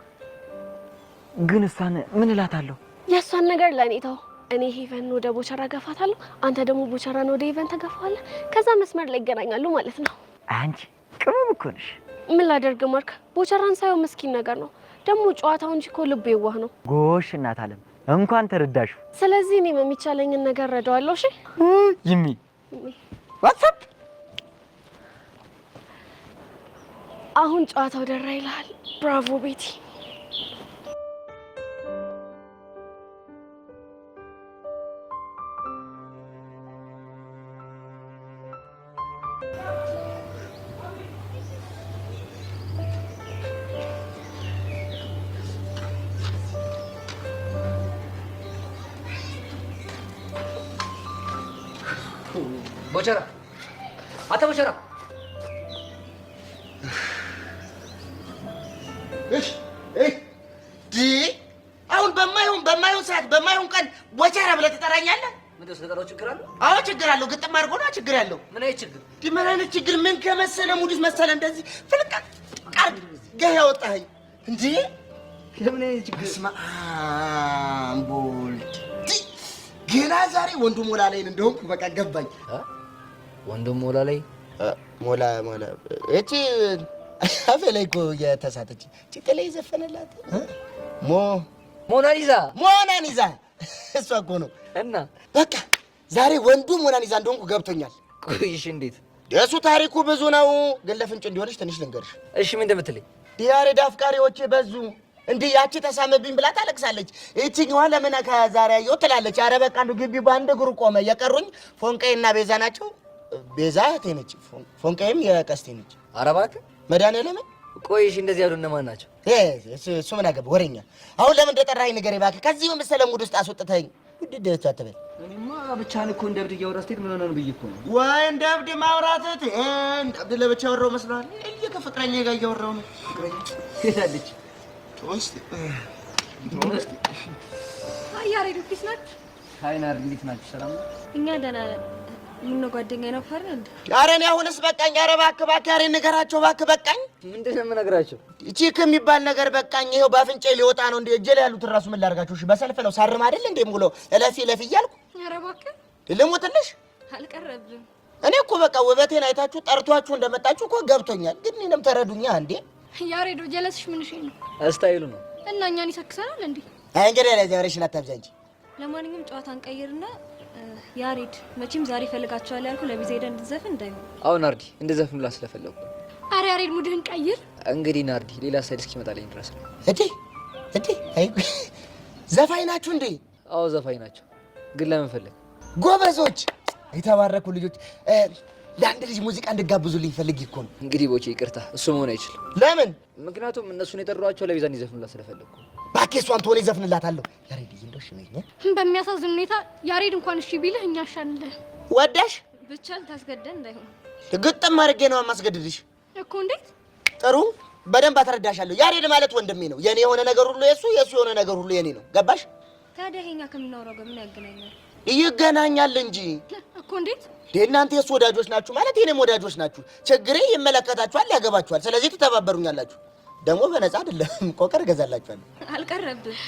ግን እሷን ምን እላታለሁ? የእሷን ነገር ለእኔ ተው። እኔ ሄቨንን ወደ ቦቸራ ገፋታለሁ፣ አንተ ደግሞ ቦቸራን ወደ ሄቨን ተገፋዋለህ። ከዛ መስመር ላይ ይገናኛሉ ማለት ነው። አንቺ ቅመም እኮ ነሽ። ምን ላደርግ ማርክ፣ ቦቸራን ሳይሆን ምስኪን ነገር ነው። ደግሞ ጨዋታው እንጂ እኮ ልቡ የዋህ ነው። ጎሽ እናት አለም እንኳን ተረዳሹ። ስለዚህ እኔም የሚቻለኝን ነገር ረዳዋለሁ። እሺ ይሚ ዋትስአፕ አሁን ጨዋታው ደራ ይልሃል። ብራቮ ቤቲ። ቦቸራ አታ ቦቸራ አሁን በማይሆን ሰዓት በማይሆን ቀን ቦቸራ ብለህ ትጠራኛለህ? ምን ተሰጠው? ችግር አለ? አዎ ችግር አለው። ግጥም አድርጎ ነው ችግር ያለው። ምን አይነት ችግር? ምን አይነት ችግር? ምን ከመሰለ ሙዲስ መሰለ እንደዚህ ፍልቃ ቃል ገህ ያወጣኸኝ እንዴ? ለምን አይነት ችግር? ስማ አምቦልድ ገና ዛሬ ወንዱ ሞላ ላይ እንደሆንኩ በቃ ገባኝ። ወንዱ ሞላ ላይ ሞላ እቺ አፌ ላይ እኮ የተሳተች ጭቅ ላይ ዘፈነላት ሞናሊዛ እሷ እኮ ነው። እና በቃ ዛሬ ወንዱ ሞናሊዛ እንደሆንኩ ገብቶኛል። ቆይሽ እንዴት? የእሱ ታሪኩ ብዙ ነው፣ ግን ለፍንጭ እንዲሆንሽ ትንሽ ልንገርሽ። እሺ ምን እንደምትለኝ? ያሬድ አፍቃሪዎች በዙ እንዲህ ያቺ ተሳመብኝ ብላ ታለቅሳለች። እቺኛዋ ለምን ከዛሬ አየሁ ትላለች። ኧረ በቃ እንደው ግቢው በአንድ እግሩ ቆመ። የቀሩኝ ፎንቃዬና ቤዛ ናቸው። ቤዛ እህቴ ነች፣ ፎንቃዬም የቀስቴ ነች። ኧረ እባክህ መድኃኒዓለም። ቆይሽ እንደዚህ ያሉ እነማን ናቸው? እሱ ምን አገባህ ወሬኛ። አሁን ለምን እንደጠራኸኝ ንገረኝ እባክህ። ከዚህ መሰለ ሙድ ውስጥ አስወጥተኸኝ ውድድህ አትበል። እኔማ ብቻህን እኮ እንደ እብድ እያወራህ ስትሄድ ምን ሆነህ ነው ብዬሽ እኮ ነው። ወይ እንደ እብድ ማውራትህ እንደ እብድ ለብቻ ያወራሁ መስሎሃል? እዚህ ከፍቅረኛዬ ጋር እያወራሁ ነው። ፍቅረኛ ሄዳለች። አይ ያሬድ ፒስ ናት። ሃይ ናርዲ እንዴት ናችሁ? ሰላም ነው? እኛ ደህና ነን። ምነው ጓደኛዬ ነው ፈር እንዴ? ኧረ እኔ አሁንስ በቃኝ። ኧረ እባክህ ያሬድ ንገራቸው እባክህ በቃኝ። ምንድን ነው የምነግራቸው? እቺ ከሚባል ነገር በቃኝ። ይኸው ባፍንጫዬ ሊወጣ ነው እንዴ? እጄ ላይ ያሉትን እራሱ ምን ላድርጋቸው? እሺ በሰልፍ ነው ሳርም አይደል እንዴ ሙሉ እለፊ እያልኩ ኧረ እባክህ ልሙትልሽ። አልቀረብም። እኔ እኮ በቃ ውበቴን አይታችሁ ጠርቷችሁ እንደመጣችሁ እኮ ገብቶኛል። ግን እኔንም ተረዱኛ እንዴ? ያሬዶ ጀለስሽ ምንሽ ነው? ስታይሉ ነው እና እኛን ይሰክሰናል እንዴ? አይ እንግዲህ ለዚህ ወሬሽን አታብዛ እንጂ። ለማንኛውም ጨዋታን ቀይርና ያሬድ መቼም ዛሬ ፈልጋቸዋል ያልኩ ለቢዛ ሄደን እንድትዘፍን እንዳይሆን። አሁን ናርዲ እንደዘፍኑላ ስለፈለኩ። አረ ያሬድ ሙድህን ቀይር። እንግዲህ ናርዲ ሌላ ሳይድ እስኪመጣልኝ ድረስ ነው። እንዴ አይ ዘፋኝ ናችሁ እንዴ? አዎ ዘፋኝ ናቸው። ግን ለምን ፈለግ? ጎበዞች፣ የተባረኩ ልጆች። ለአንድ ልጅ ሙዚቃ እንድጋብዙልኝ ፈልጊ እኮ ነው። እንግዲህ ቦቼ ይቅርታ፣ እሱ መሆን አይችልም። ለምን? ምክንያቱም እነሱን የጠሯቸው ለቢዛ እንዲዘፍኑላት ስለፈለኩ። እባክህ እሷን ትሆን ይዘፍንላታለሁ። ያሬድ እንደሽ ነኝ። በሚያሳዝን ሁኔታ ያሬድ እንኳን እሺ ቢልህ እኛ አሻንልህ። ወዳሽ ብቻ ልታስገደን እንዳይሆን ግጥም አድርጌ ነው የማስገድድሽ እኮ። እንዴት? ጥሩ፣ በደንብ አትረዳሻለሁ። ያሬድ ማለት ወንድሜ ነው። የኔ የሆነ ነገር ሁሉ የሱ፣ የሱ የሆነ ነገር ሁሉ የኔ ነው። ገባሽ? ታዲያ ይሄኛ ከምናወራው ጋር ምን ያገናኛል? ይገናኛል እንጂ እኮ። እንዴት እናንተ የሱ ወዳጆች ናችሁ ማለት የኔም ወዳጆች ናችሁ። ችግሬ ይመለከታችኋል፣ ያገባችኋል። ስለዚህ ትተባበሩኛላችሁ። ደግሞ በነፃ አይደለም ቆቀር ገዛላችኋል። አልቀረብህ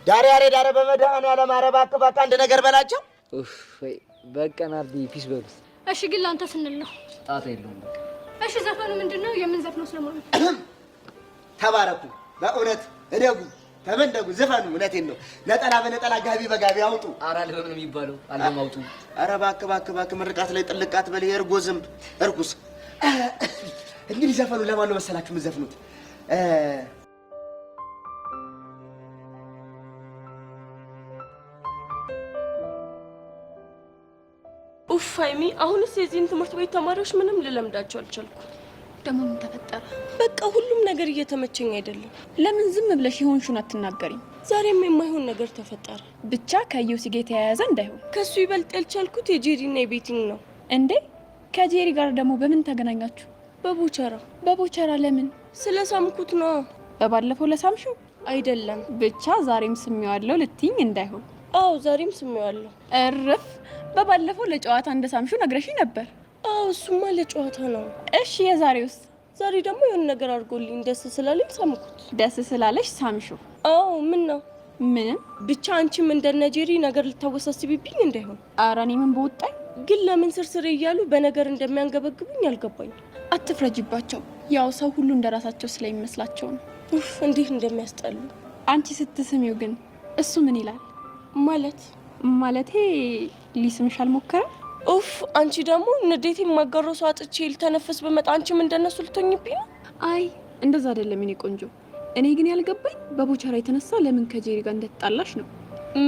ዳሬ ዳሬ በመድኃኒዓለም ኧረ እባክህ አንድ ነገር በላቸው። ወይ በቃ ናርዲ ፒስ በሉት። እሺ ግን ላንተ ስንል ነው። ጣጣ የለውም በቃ። እሺ ዘፈኑ ምንድነው? የምንዘፍነው ስለማን? ተባረኩ፣ በእውነት እደጉ፣ ተመንደጉ፣ ዘፈኑ። እውነቴን ነው። ነጠላ በነጠላ ጋቢ በጋቢ አውጡ። ኧረ አልበም ነው የሚባለው፣ አልበም አውጡ። ኧረ እባክህ ምርቃት ላይ ጥልቃት በል። የእርጎ ዝንብ እርኩስ። እንግዲህ ዘፈኑ ለማን ነው መሰላችሁ የምትዘፍኑት? ኡፍ ሃይሚ፣ አሁንስ የዚህን ትምህርት ቤት ተማሪዎች ምንም ልለምዳቸው አልቻልኩም። ደግሞ ምን ተፈጠረ? በቃ ሁሉም ነገር እየተመቸኝ አይደለም። ለምን ዝም ብለሽ የሆንሽውን አትናገሪም? ዛሬም የማይሆን ነገር ተፈጠረ። ብቻ ከዩሲ ጋር የተያያዘ እንዳይሆን። ከሱ ይበልጥ ያልቻልኩት የጄሪና የቤቲንግ ነው። እንዴ ከጄሪ ጋር ደግሞ በምን ተገናኛችሁ? በቦቸራ። በቦቸራ ለምን? ስለሳምኩት ነው። በባለፈው ለሳምሽው አይደለም። ብቻ ዛሬም ስሜዋለሁ ልትይኝ እንዳይሆን። አዎ ዛሬም ስሜዋለሁ። እርፍ። በባለፈው ለጨዋታ እንደሳምሽው ነግረሽኝ ነበር። አዎ እሱማ ለጨዋታ ነው። እሺ የዛሬውስ? ዛሬ ደግሞ የሆነ ነገር አድርጎልኝ ደስ ስላለኝ ሳምኩት። ደስ ስላለሽ ሳምሽው? አዎ ምን ነው? ምንም። ብቻ አንቺም እንደነ ጄሪ ነገር ልታወሳስቢብኝ እንዳይሆን። ኧረ እኔ ምን በወጣኝ። ግን ለምን ስርስር እያሉ በነገር እንደሚያንገበግቡኝ አልገባኝ። አትፍረጅባቸው። ያው ሰው ሁሉ እንደራሳቸው ስለሚመስላቸው ነው። ኡፍ እንዴት እንደሚያስጠሉ። አንቺ ስትስሚው ግን እሱ ምን ይላል? ማለቴ ሊስምሽ አልሞከረም? ኡፍ አንቺ ደግሞ ንዴቴ የማጋረው ሰው አጥቼ ልተነፈስ በመጣ አንቺም እንደነሱ ልትሆኝብኝ ነው። አይ እንደዛ አይደለም የኔ ቆንጆ። እኔ ግን ያልገባኝ በቦቸራ የተነሳ ለምን ከጄሪ ጋር እንደተጣላሽ ነው።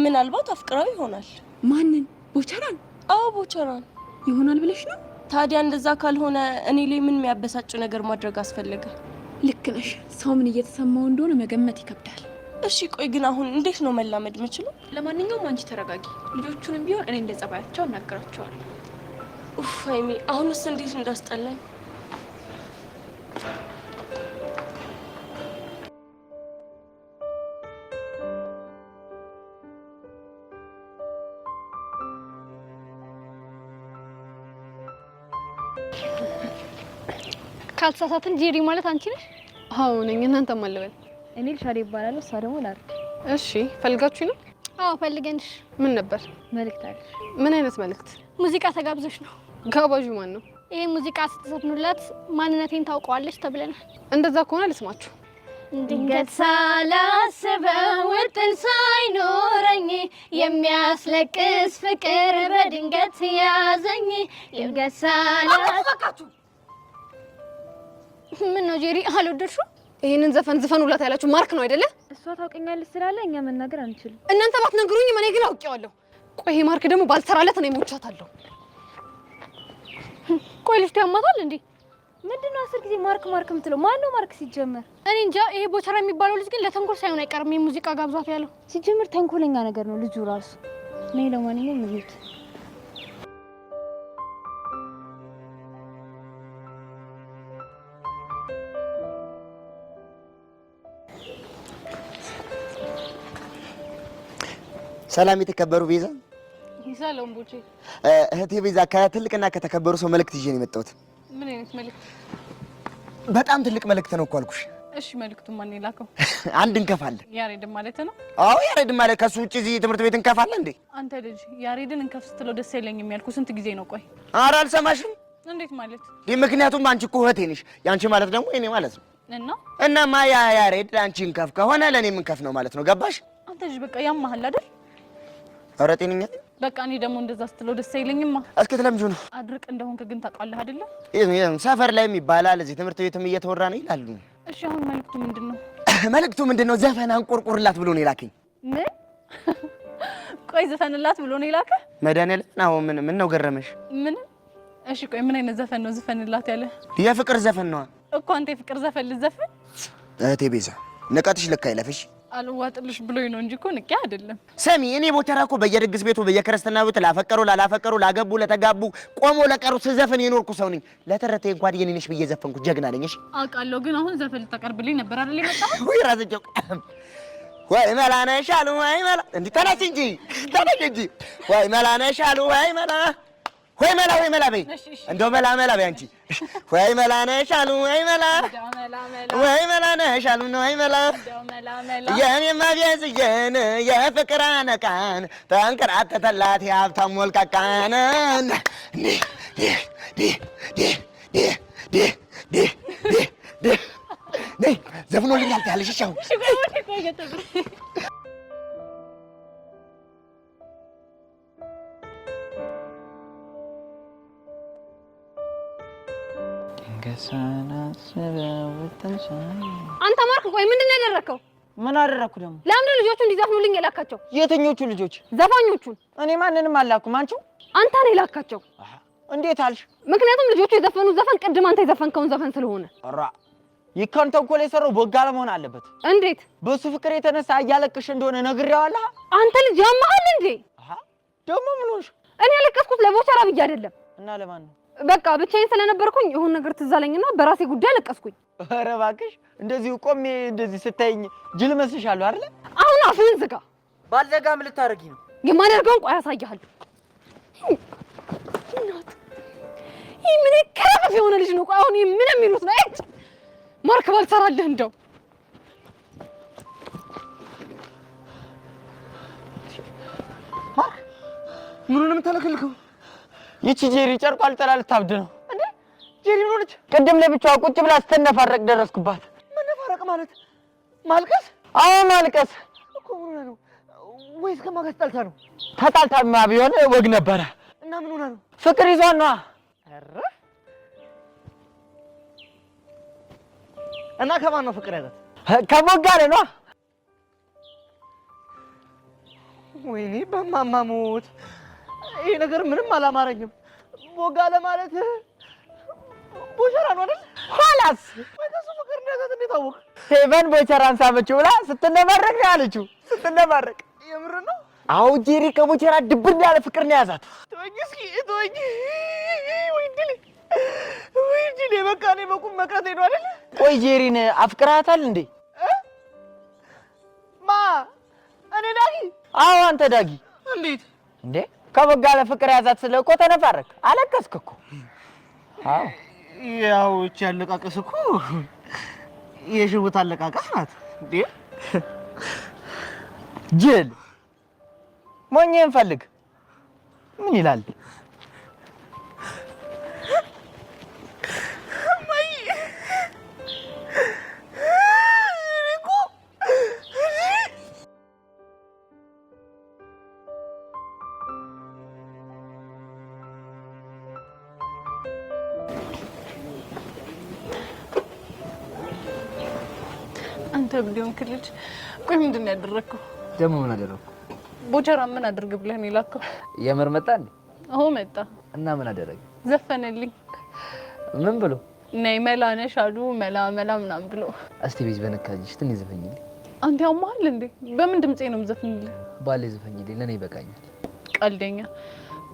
ምናልባት አፍቅራው ይሆናል። ማንን? ቦቸራን? አዎ ቦቸራን ይሆናል ብለሽ ነው? ታዲያ እንደዛ ካልሆነ እኔ ላይ ምን የሚያበሳጭ ነገር ማድረግ አስፈለገ? ልክ ነሽ። ሰው ምን እየተሰማው እንደሆነ መገመት ይከብዳል። እሺ ቆይ ግን አሁን እንዴት ነው መላመድ የምችለው? ለማንኛውም አንቺ ተረጋጊ። ልጆቹንም ቢሆን እኔ እንደጸባያቸው እናገራቸዋለሁ። ኡፍ ሃይሚ አሁንስ እንዴት እንዳስጠላኝ። ካልተሳሳትን ጄሪ ማለት አንቺ ነሽ? አዎ ነኝ። እናንተ ማለበል? እኔ ልሻሪ ይባላል። እሷ ደግሞ ላርክ። እሺ ፈልጋችሁ ነው? አዎ ፈልገንሽ። ምን ነበር? መልእክት አለሽ? ምን አይነት መልእክት? ሙዚቃ ተጋብዘሽ ነው። ጋባዡ ማን ነው? ይሄ ሙዚቃ ስትዘፍኑላት ማንነቴን ታውቀዋለች ተብለናል። እንደዛ ከሆነ ልስማችሁ። ድንገት ሳላስበው ውጥን ሳይኖረኝ የሚያስለቅስ ፍቅር በድንገት ያዘኝ። ድንገት ሳላስበው ምን ነው ጄሪ አልወደድሽው? ይሄንን ዘፈን ዝፈኑላት ያላችሁ ማርክ ነው አይደለ? እሷ ታውቀኛለች ስላለ እኛ መናገር አንችልም። እናንተ ባትነግሩኝ እኔ ግን አውቄዋለሁ። ቆይ ይሄ ማርክ ደግሞ ባልሰራለት እኔ ሞቻታለሁ። ቆይ ልጅ ያማታል እንዴ? ምንድነው 10 ጊዜ ማርክ ማርክ የምትለው? ማን ነው ማርክ ሲጀመር? እኔ እንጃ። ይሄ ቦቸራ የሚባለው ልጅ ግን ለተንኮል ሳይሆን አይቀርም የሙዚቃ ጋብዛት ያለው። ሲጀመር ተንኮለኛ ነገር ነው ልጁ ራሱ። ነይ ለማንኛውም ልጅ ሰላም የተከበሩ ቤዛ። ሰላም ቡቼ። እህቴ ቤዛ ከትልቅና ከተከበሩ ሰው መልእክት ይዤ ነው የመጣሁት። ምን አይነት መልእክት? በጣም ትልቅ መልእክት ነው እኮ አልኩሽ። እሺ መልእክቱን ማን የላከው? አንድ እንከፋለን። ያሬድ ማለት ነው? አዎ ያሬድ ማለት ከሱ ውጪ እዚህ ትምህርት ቤት እንከፋለን እንዴ? አንተ ልጅ ያሬድን እንከፍ ስትለው ደስ አይለኝም ያልኩ ስንት ጊዜ ነው? ቆይ ኧረ አልሰማሽም? እንዴት ማለት? ምክንያቱም አንቺ እኮ እህቴ ነሽ። ያንቺ ማለት ደግሞ እኔ ማለት ነው። እናማ ያ ያሬድ አንቺ እንከፍ ከሆነ ለኔ እንከፍ ነው ማለት ነው። ገባሽ? አንተ ልጅ በቃ ያማሃል አይደል? ኧረ ጤነኛ በቃ እኔ ደግሞ እንደዛ ስትለው ደስ አይለኝማ። እስኪ ትለምጂው ነው። አድርቅ እንደሆንክ ግን ታውቃለህ አይደለ? ሰፈር ላይም ይባላል እዚህ ትምህርት ቤትም እየተወራ ነው ይላሉ። እሺ አሁን መልእክቱ ምንድነው? መልእክቱ ምንድነው? ዘፈን አንቆርቁርላት ብሎ ነው የላከኝ። ምን? ቆይ ዘፈንላት ብሎ ነው የላከ? መድኃኒዓለም ነው። ምን ነው ገረመሽ? ምን? እሺ ቆይ ምን አይነት ዘፈን ነው ዘፈንላት ያለ? የፍቅር ዘፈን ነው እኮ። አንተ የፍቅር ዘፈን ልዘፈን? እህቴ ቤዛ ንቀትሽ ልክ አይለፍሽ። አልዋጥልሽ ብሎኝ ነው እንጂ እኮ ንቄ አይደለም። ሰሚ እኔ ቦቸራ እኮ በየድግስ ቤቱ በየክርስትና ቤቱ ላፈቀሩ ላላፈቀሩ ላገቡ ለተጋቡ ቆሞ ለቀሩ ስዘፍን የኖርኩ ሰው ነኝ። ለተረተ እንኳን የኔ ነሽ ብዬ ዘፈንኩ። ጀግና ነኝ። እሺ አውቃለሁ፣ ግን አሁን ዘፈን ልታቀርብልኝ ነበር አይደል የመጣው? ወይ ራስቸው ወይ መላ ነሽ አሉ ወይ መላ እንዲህ ተነሽ እንጂ ወይ መላ ነሽ አሉ ወይ መላ በይ እንደው መላ በይ አንቺ ወይ መላ ነሽ አሉ ወይ መላ ነሽ አሉ ወይ መላ የኔማ ቢያዝየን የፍቅር አነቃን ተንከራተተላት የሀብታም ሞልቃቃን ነይ ዘፍኖልኛል ታያለሽ። እሺ አሁን አንተ ማርክ ቆይ ምንድን ነው ያደረከው? ምን አደረኩ ደግሞ? ለምን ልጆቹ እንዲዘፍኑልኝ የላካቸው? የትኞቹ ልጆች? ዘፋኞቹን። እኔ ማንንም አላኩም። አንቺው? አንተ ነው የላካቸው። እንዴት አልሽ? ምክንያቱም ልጆቹ የዘፈኑት ዘፈን ቅድም አንተ የዘፈንከውን ዘፈን ስለሆነ። ኧረ ይካን ተንኮል የሰራው ቦጋለ መሆን አለበት። እንዴት? በሱ ፍቅር የተነሳ እያለቅሽ እንደሆነ ነግሬዋለሁ። አንተ ልጅ ያመሃል እንዴ? ደግሞ ምን ሆንሽ? እኔ ያለቀስኩት ለቦቸራ ብዬ አይደለም። እና ለማን ነው? በቃ ብቻዬን ስለነበርኩኝ የሆነ ነገር ትዝ አለኝና በራሴ ጉዳይ አለቀስኩኝ። ኧረ እባክሽ እንደዚህ ቆሜ እንደዚህ ስታይኝ ጅል መስልሻለሁ አይደል? አሁን አፍህን ዝጋ። ባልዘጋ ምን ልታረጊ ነው? የማደርገውን ቆይ አሳይሃለሁ። እናት ይህ ምን ከረፈፍ የሆነ ልጅ ነው። ቆይ አሁን ይህ ምን የሚሉት ነው? እጭ ማርክ ባልሰራልህ እንደው ማርክ ምኑንም ተለክልከው። ይቺ ጄሪ ጨርቋ ልጠላ ልታብድ ነው እንዴ? ጄሪ ምን ሆነች? ቅድም ለብቻዋ ቁጭ ብላ ስትነፋረቅ ደረስኩባት። መነፋረቅ ማለት ማልቀስ? አዎ ማልቀስ እኮ ምን ነው? ወይስ ከማጋስ ተጣልታ ነው? ተጣልታማ ቢሆን ወግ ነበረ። እና ምን ሆነ ነው? ፍቅር ይዟን ነዋ። ኧረ እና ከማን ነው ፍቅር ያዛት? ከቦጋለ ነዋ። ወይኔ በማማሙት ይሄ ነገር ምንም አላማረኝም። ቦጋለ ማለት ቦቸራ ነው አይደል? ኋላስ ወይስ ፍቅር እንደዛት እንዴት አወቅ? ሄቨን ቦቸራን ሳመችው ብላ ስትነማረቅ ነው ያለችው። ስትነማረቅ የምር ነው? አዎ ጄሪ ከቦቸራ ድብን ያለ ፍቅር ነው ያዛት። ተወኝ እስኪ ተወኝ። ወይ ድል በቃ እኔ በቁም መቅረቴ ነው አይደል? ቆይ ጄሪን አፍቅራታል እንዴ? ማ እኔ ዳጊ? አዎ አንተ ዳጊ። እንዴት እንዴ? ከቦጋለ ፍቅር ያዛት ስለ እኮ ተነፋረክ አለቀስክ እኮ። አዎ ያው እቺ አለቃቀስ እኮ የሽውት አለቃቀስ ናት እንዴ? ጅል ሞኝን ፈልግ። ምን ይላል? አንተ ብሊዮን ክልጅ ቆይ ምንድን ነው ያደረከው? ደግሞ ምን አደረኩ? ቦቸራ ምን አድርግ ብለህ ነው የላከው? የምር መጣ እንዴ? አዎ መጣ። እና ምን አደረገ? ዘፈነልኝ። ምን ብሎ? ነይ መላ ነሽ አሉ መላ ምናምን ብሎ። እስቲ ቤዝ በነካጅሽ ትንሽ ዘፈኝልኝ። አንተ ያማል እንዴ? በምን ድምጼ ነው የምዘፍንልህ? ባሌ ዘፈኝልኝ፣ ለኔ ይበቃኛል። ቀልደኛ።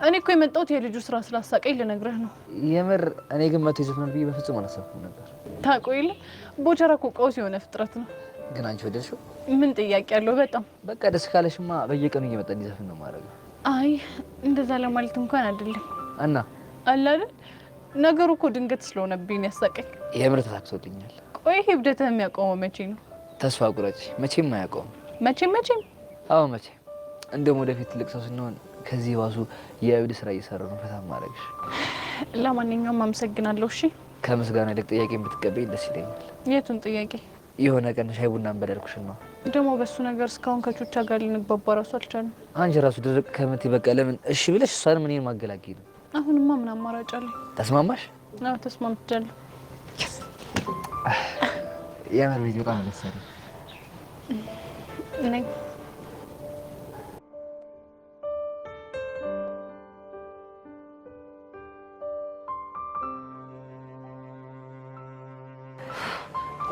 እኔ እኮ የመጣሁት የልጁ ስራ ስላሳቀኝ ልነግርህ ነው። የምር እኔ ግን መቶ ይዘፍናል ብዬ በፍጹም አላሰብኩም ነበር። ታቆይለ ቦቸራ እኮ ቀውስ የሆነ ፍጥረት ነው። ግን አንቺ ወደድሽው? ምን ጥያቄ ያለው? በጣም በቃ ደስ ካለሽማ በየቀኑ እየመጣ እንዲዘፍን ነው ማድረገው። አይ እንደዛ ለማለት እንኳን አይደለም። እና አለ አይደል ነገሩ እኮ ድንገት ስለሆነብኝ ያሳቀኝ። የምር ተሳክቶልኛል። ቆይ ሂብደትህ የሚያቆመው መቼ ነው? ተስፋ ቁረጪ። መቼም አያቆም። መቼም? አዎ መቼም። እንደውም ወደፊት ትልቅ ሰው ስንሆን ከዚህ ባሱ የእብድ ስራ እየሰራ ነው ፈታ ማድረግሽ። ለማንኛውም አመሰግናለሁ። እሺ ከምስጋና ይልቅ ጥያቄ ብትቀበይ ደስ ይለኛል። የቱን ጥያቄ? የሆነ ቀን ሻይ ቡና እንበላልኩሽ ነው። ደግሞ በሱ ነገር እስካሁን ከቾቻ ጋር ልንግባባ ራሱ አልቻልንም። አንቺ ራሱ ድርቅ ከምት በቃ ለምን እሺ ብለሽ እሷንም እኔን ማገላገል ነው። አሁንማ ምን አማራጭ አለ? ተስማማሽ? አዎ ተስማምቻለሁ። የምር ቪዲዮ በጣም ደስ ያለኝ ነኝ።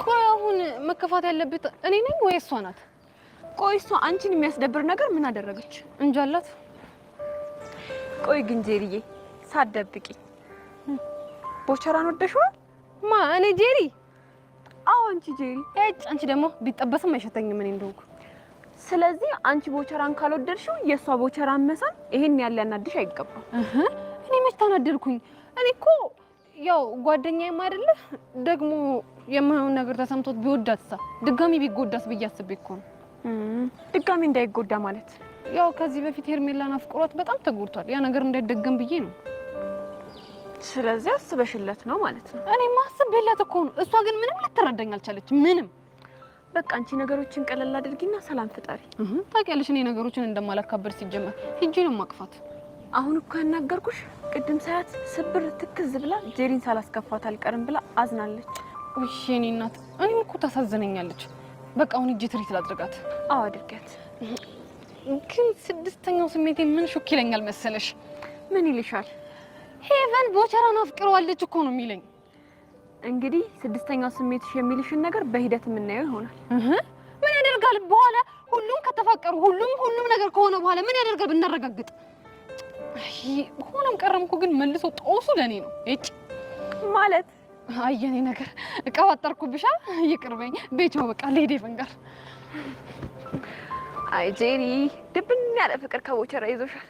ቆይ አሁን መከፋት ያለበት እኔ ነኝ ወይ እሷ ናት? ቆይ እሷ አንቺን የሚያስደብር ነገር ምን አደረገች? እንጃላት። ቆይ ግን ጄሪዬ ሳትደብቂ ቦቸራን ወደሽዋል? ማ እኔ ጄሪ? አዎ አንቺ ጄሪ። አንቺ ደግሞ ቢጠበስም አይሸተኝም እኔ እንደሆንኩ። ስለዚህ አንቺ ቦቸራን ካልወደድሽው የሷ ቦቸራን መሳም ይሄን ያለ ያናድሽ አይገባም። እኔ መች ተናደድኩኝ? እኔ እኮ ያው ጓደኛዬም አይደለ ደግሞ የማይሆን ነገር ተሰምቶት ቢወዳትሳ ድጋሚ ቢጎዳስ ብዬ አስቤ እኮ ነው። ድጋሚ እንዳይጎዳ ማለት ያው ከዚህ በፊት ሄርሜላን አፍቅሯት በጣም ተጎድቷል። ያ ነገር እንዳይደገም ብዬ ነው። ስለዚህ አስበሽለት ነው ማለት ነው? እኔ ማስበለት እኮ ነው። እሷ ግን ምንም ልትረዳኝ አልቻለች። ምንም በቃ አንቺ ነገሮችን ቀለል አድርጊና ሰላም ፍጠሪ። ታውቂያለሽ እኔ ነገሮችን እንደማላካበድ ሲጀመር ሂጂ ነው ማቅፋት። አሁን እኮ ያናገርኩሽ ቅድም ሳያት ስብር ትክዝ ብላ ጄሪን ሳላስከፋት አልቀርም ብላ አዝናለች። ውይ የኔ እናት እኔም እኮ ታሳዝነኛለች። በቃ አሁን ሂጂ ትሪት ላድርጋት። አዎ አድርጊያት። ግን ስድስተኛው ስሜቴ ምን ሹክ ይለኛል መሰለሽ? ምን ይልሻል? ሄቨን ቦቸራን አፍቅረዋለች እኮ ነው የሚለኝ። እንግዲህ ስድስተኛው ስሜትሽ የሚልሽን ነገር በሂደት የምናየው ይሆናል። ምን ያደርጋል በኋላ ሁሉም ከተፋቀሩ ሁሉም ነገር ከሆነ በኋላ ምን ያደርጋል ብናረጋግጥ? ሆነም ቀረም እኮ ግን መልሶ ጦሱ ለኔ ነው። እጭ ማለት አየኔ ነገር እቀባጠርኩብሻ። ይቅርበኝ ቤቻው በቃ ለሄደ ፈንጋር። አይ ጄሪ ድብን ያለ ፍቅር ከቦቸራ ይዞሻል።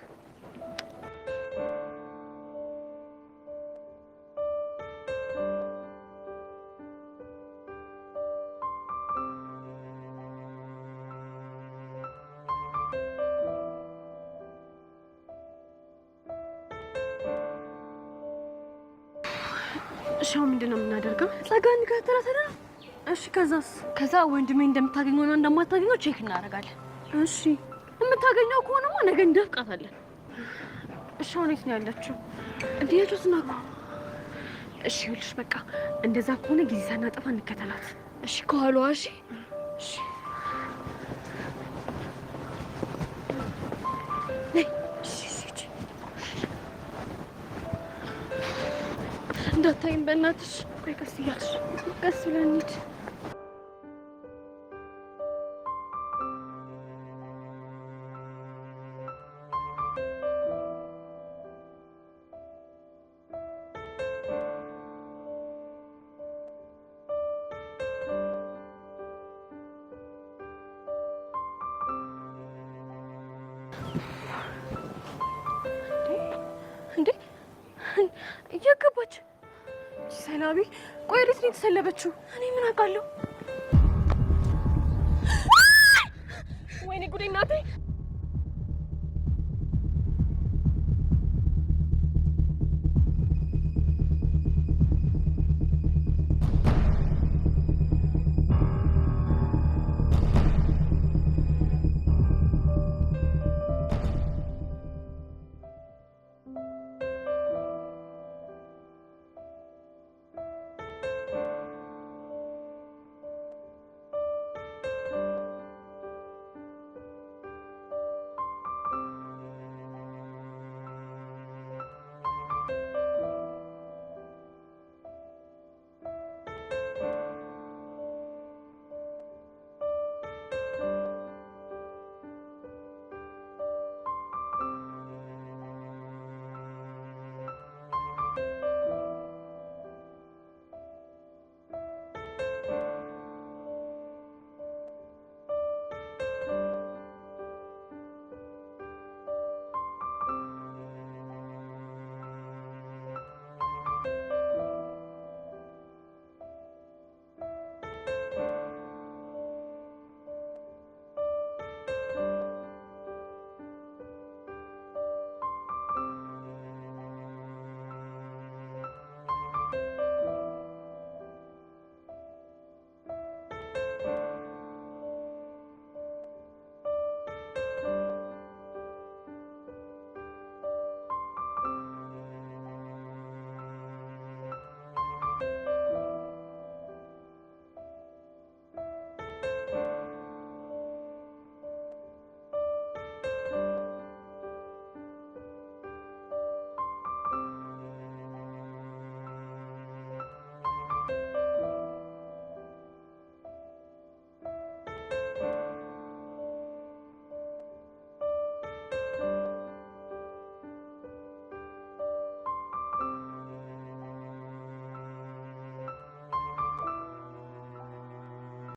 እሺው ምንድነው የምናደርገው? ጸጋን ከተራተራ። እሺ ከዛስ? ከዛ ወንድሜ እንደምታገኘውና እንደማታገኘው ቼክ እናደርጋለን። እሺ የምታገኘው ከሆነማ ነገ እንደፍቃታለን። እሺ አሁን የት ነው ያለችው? እንዴት ነው? እሺ ይኸውልሽ በቃ እንደዛ ከሆነ ጊዜ ሳናጠፋ እንከተላት። እሺ ከኋላዋ። እሺ እሺ እንዳታይም በእናትሽ። ቆይ ቀስ እያልሽ ቀስ ብለን እንሂድ። እንዴ እየገባች ሰላቢ። ቆይ እንዴት ነው የተሰለበችው? እኔ ምን አውቃለሁ? ወይኔ ጉዴ እናቴ።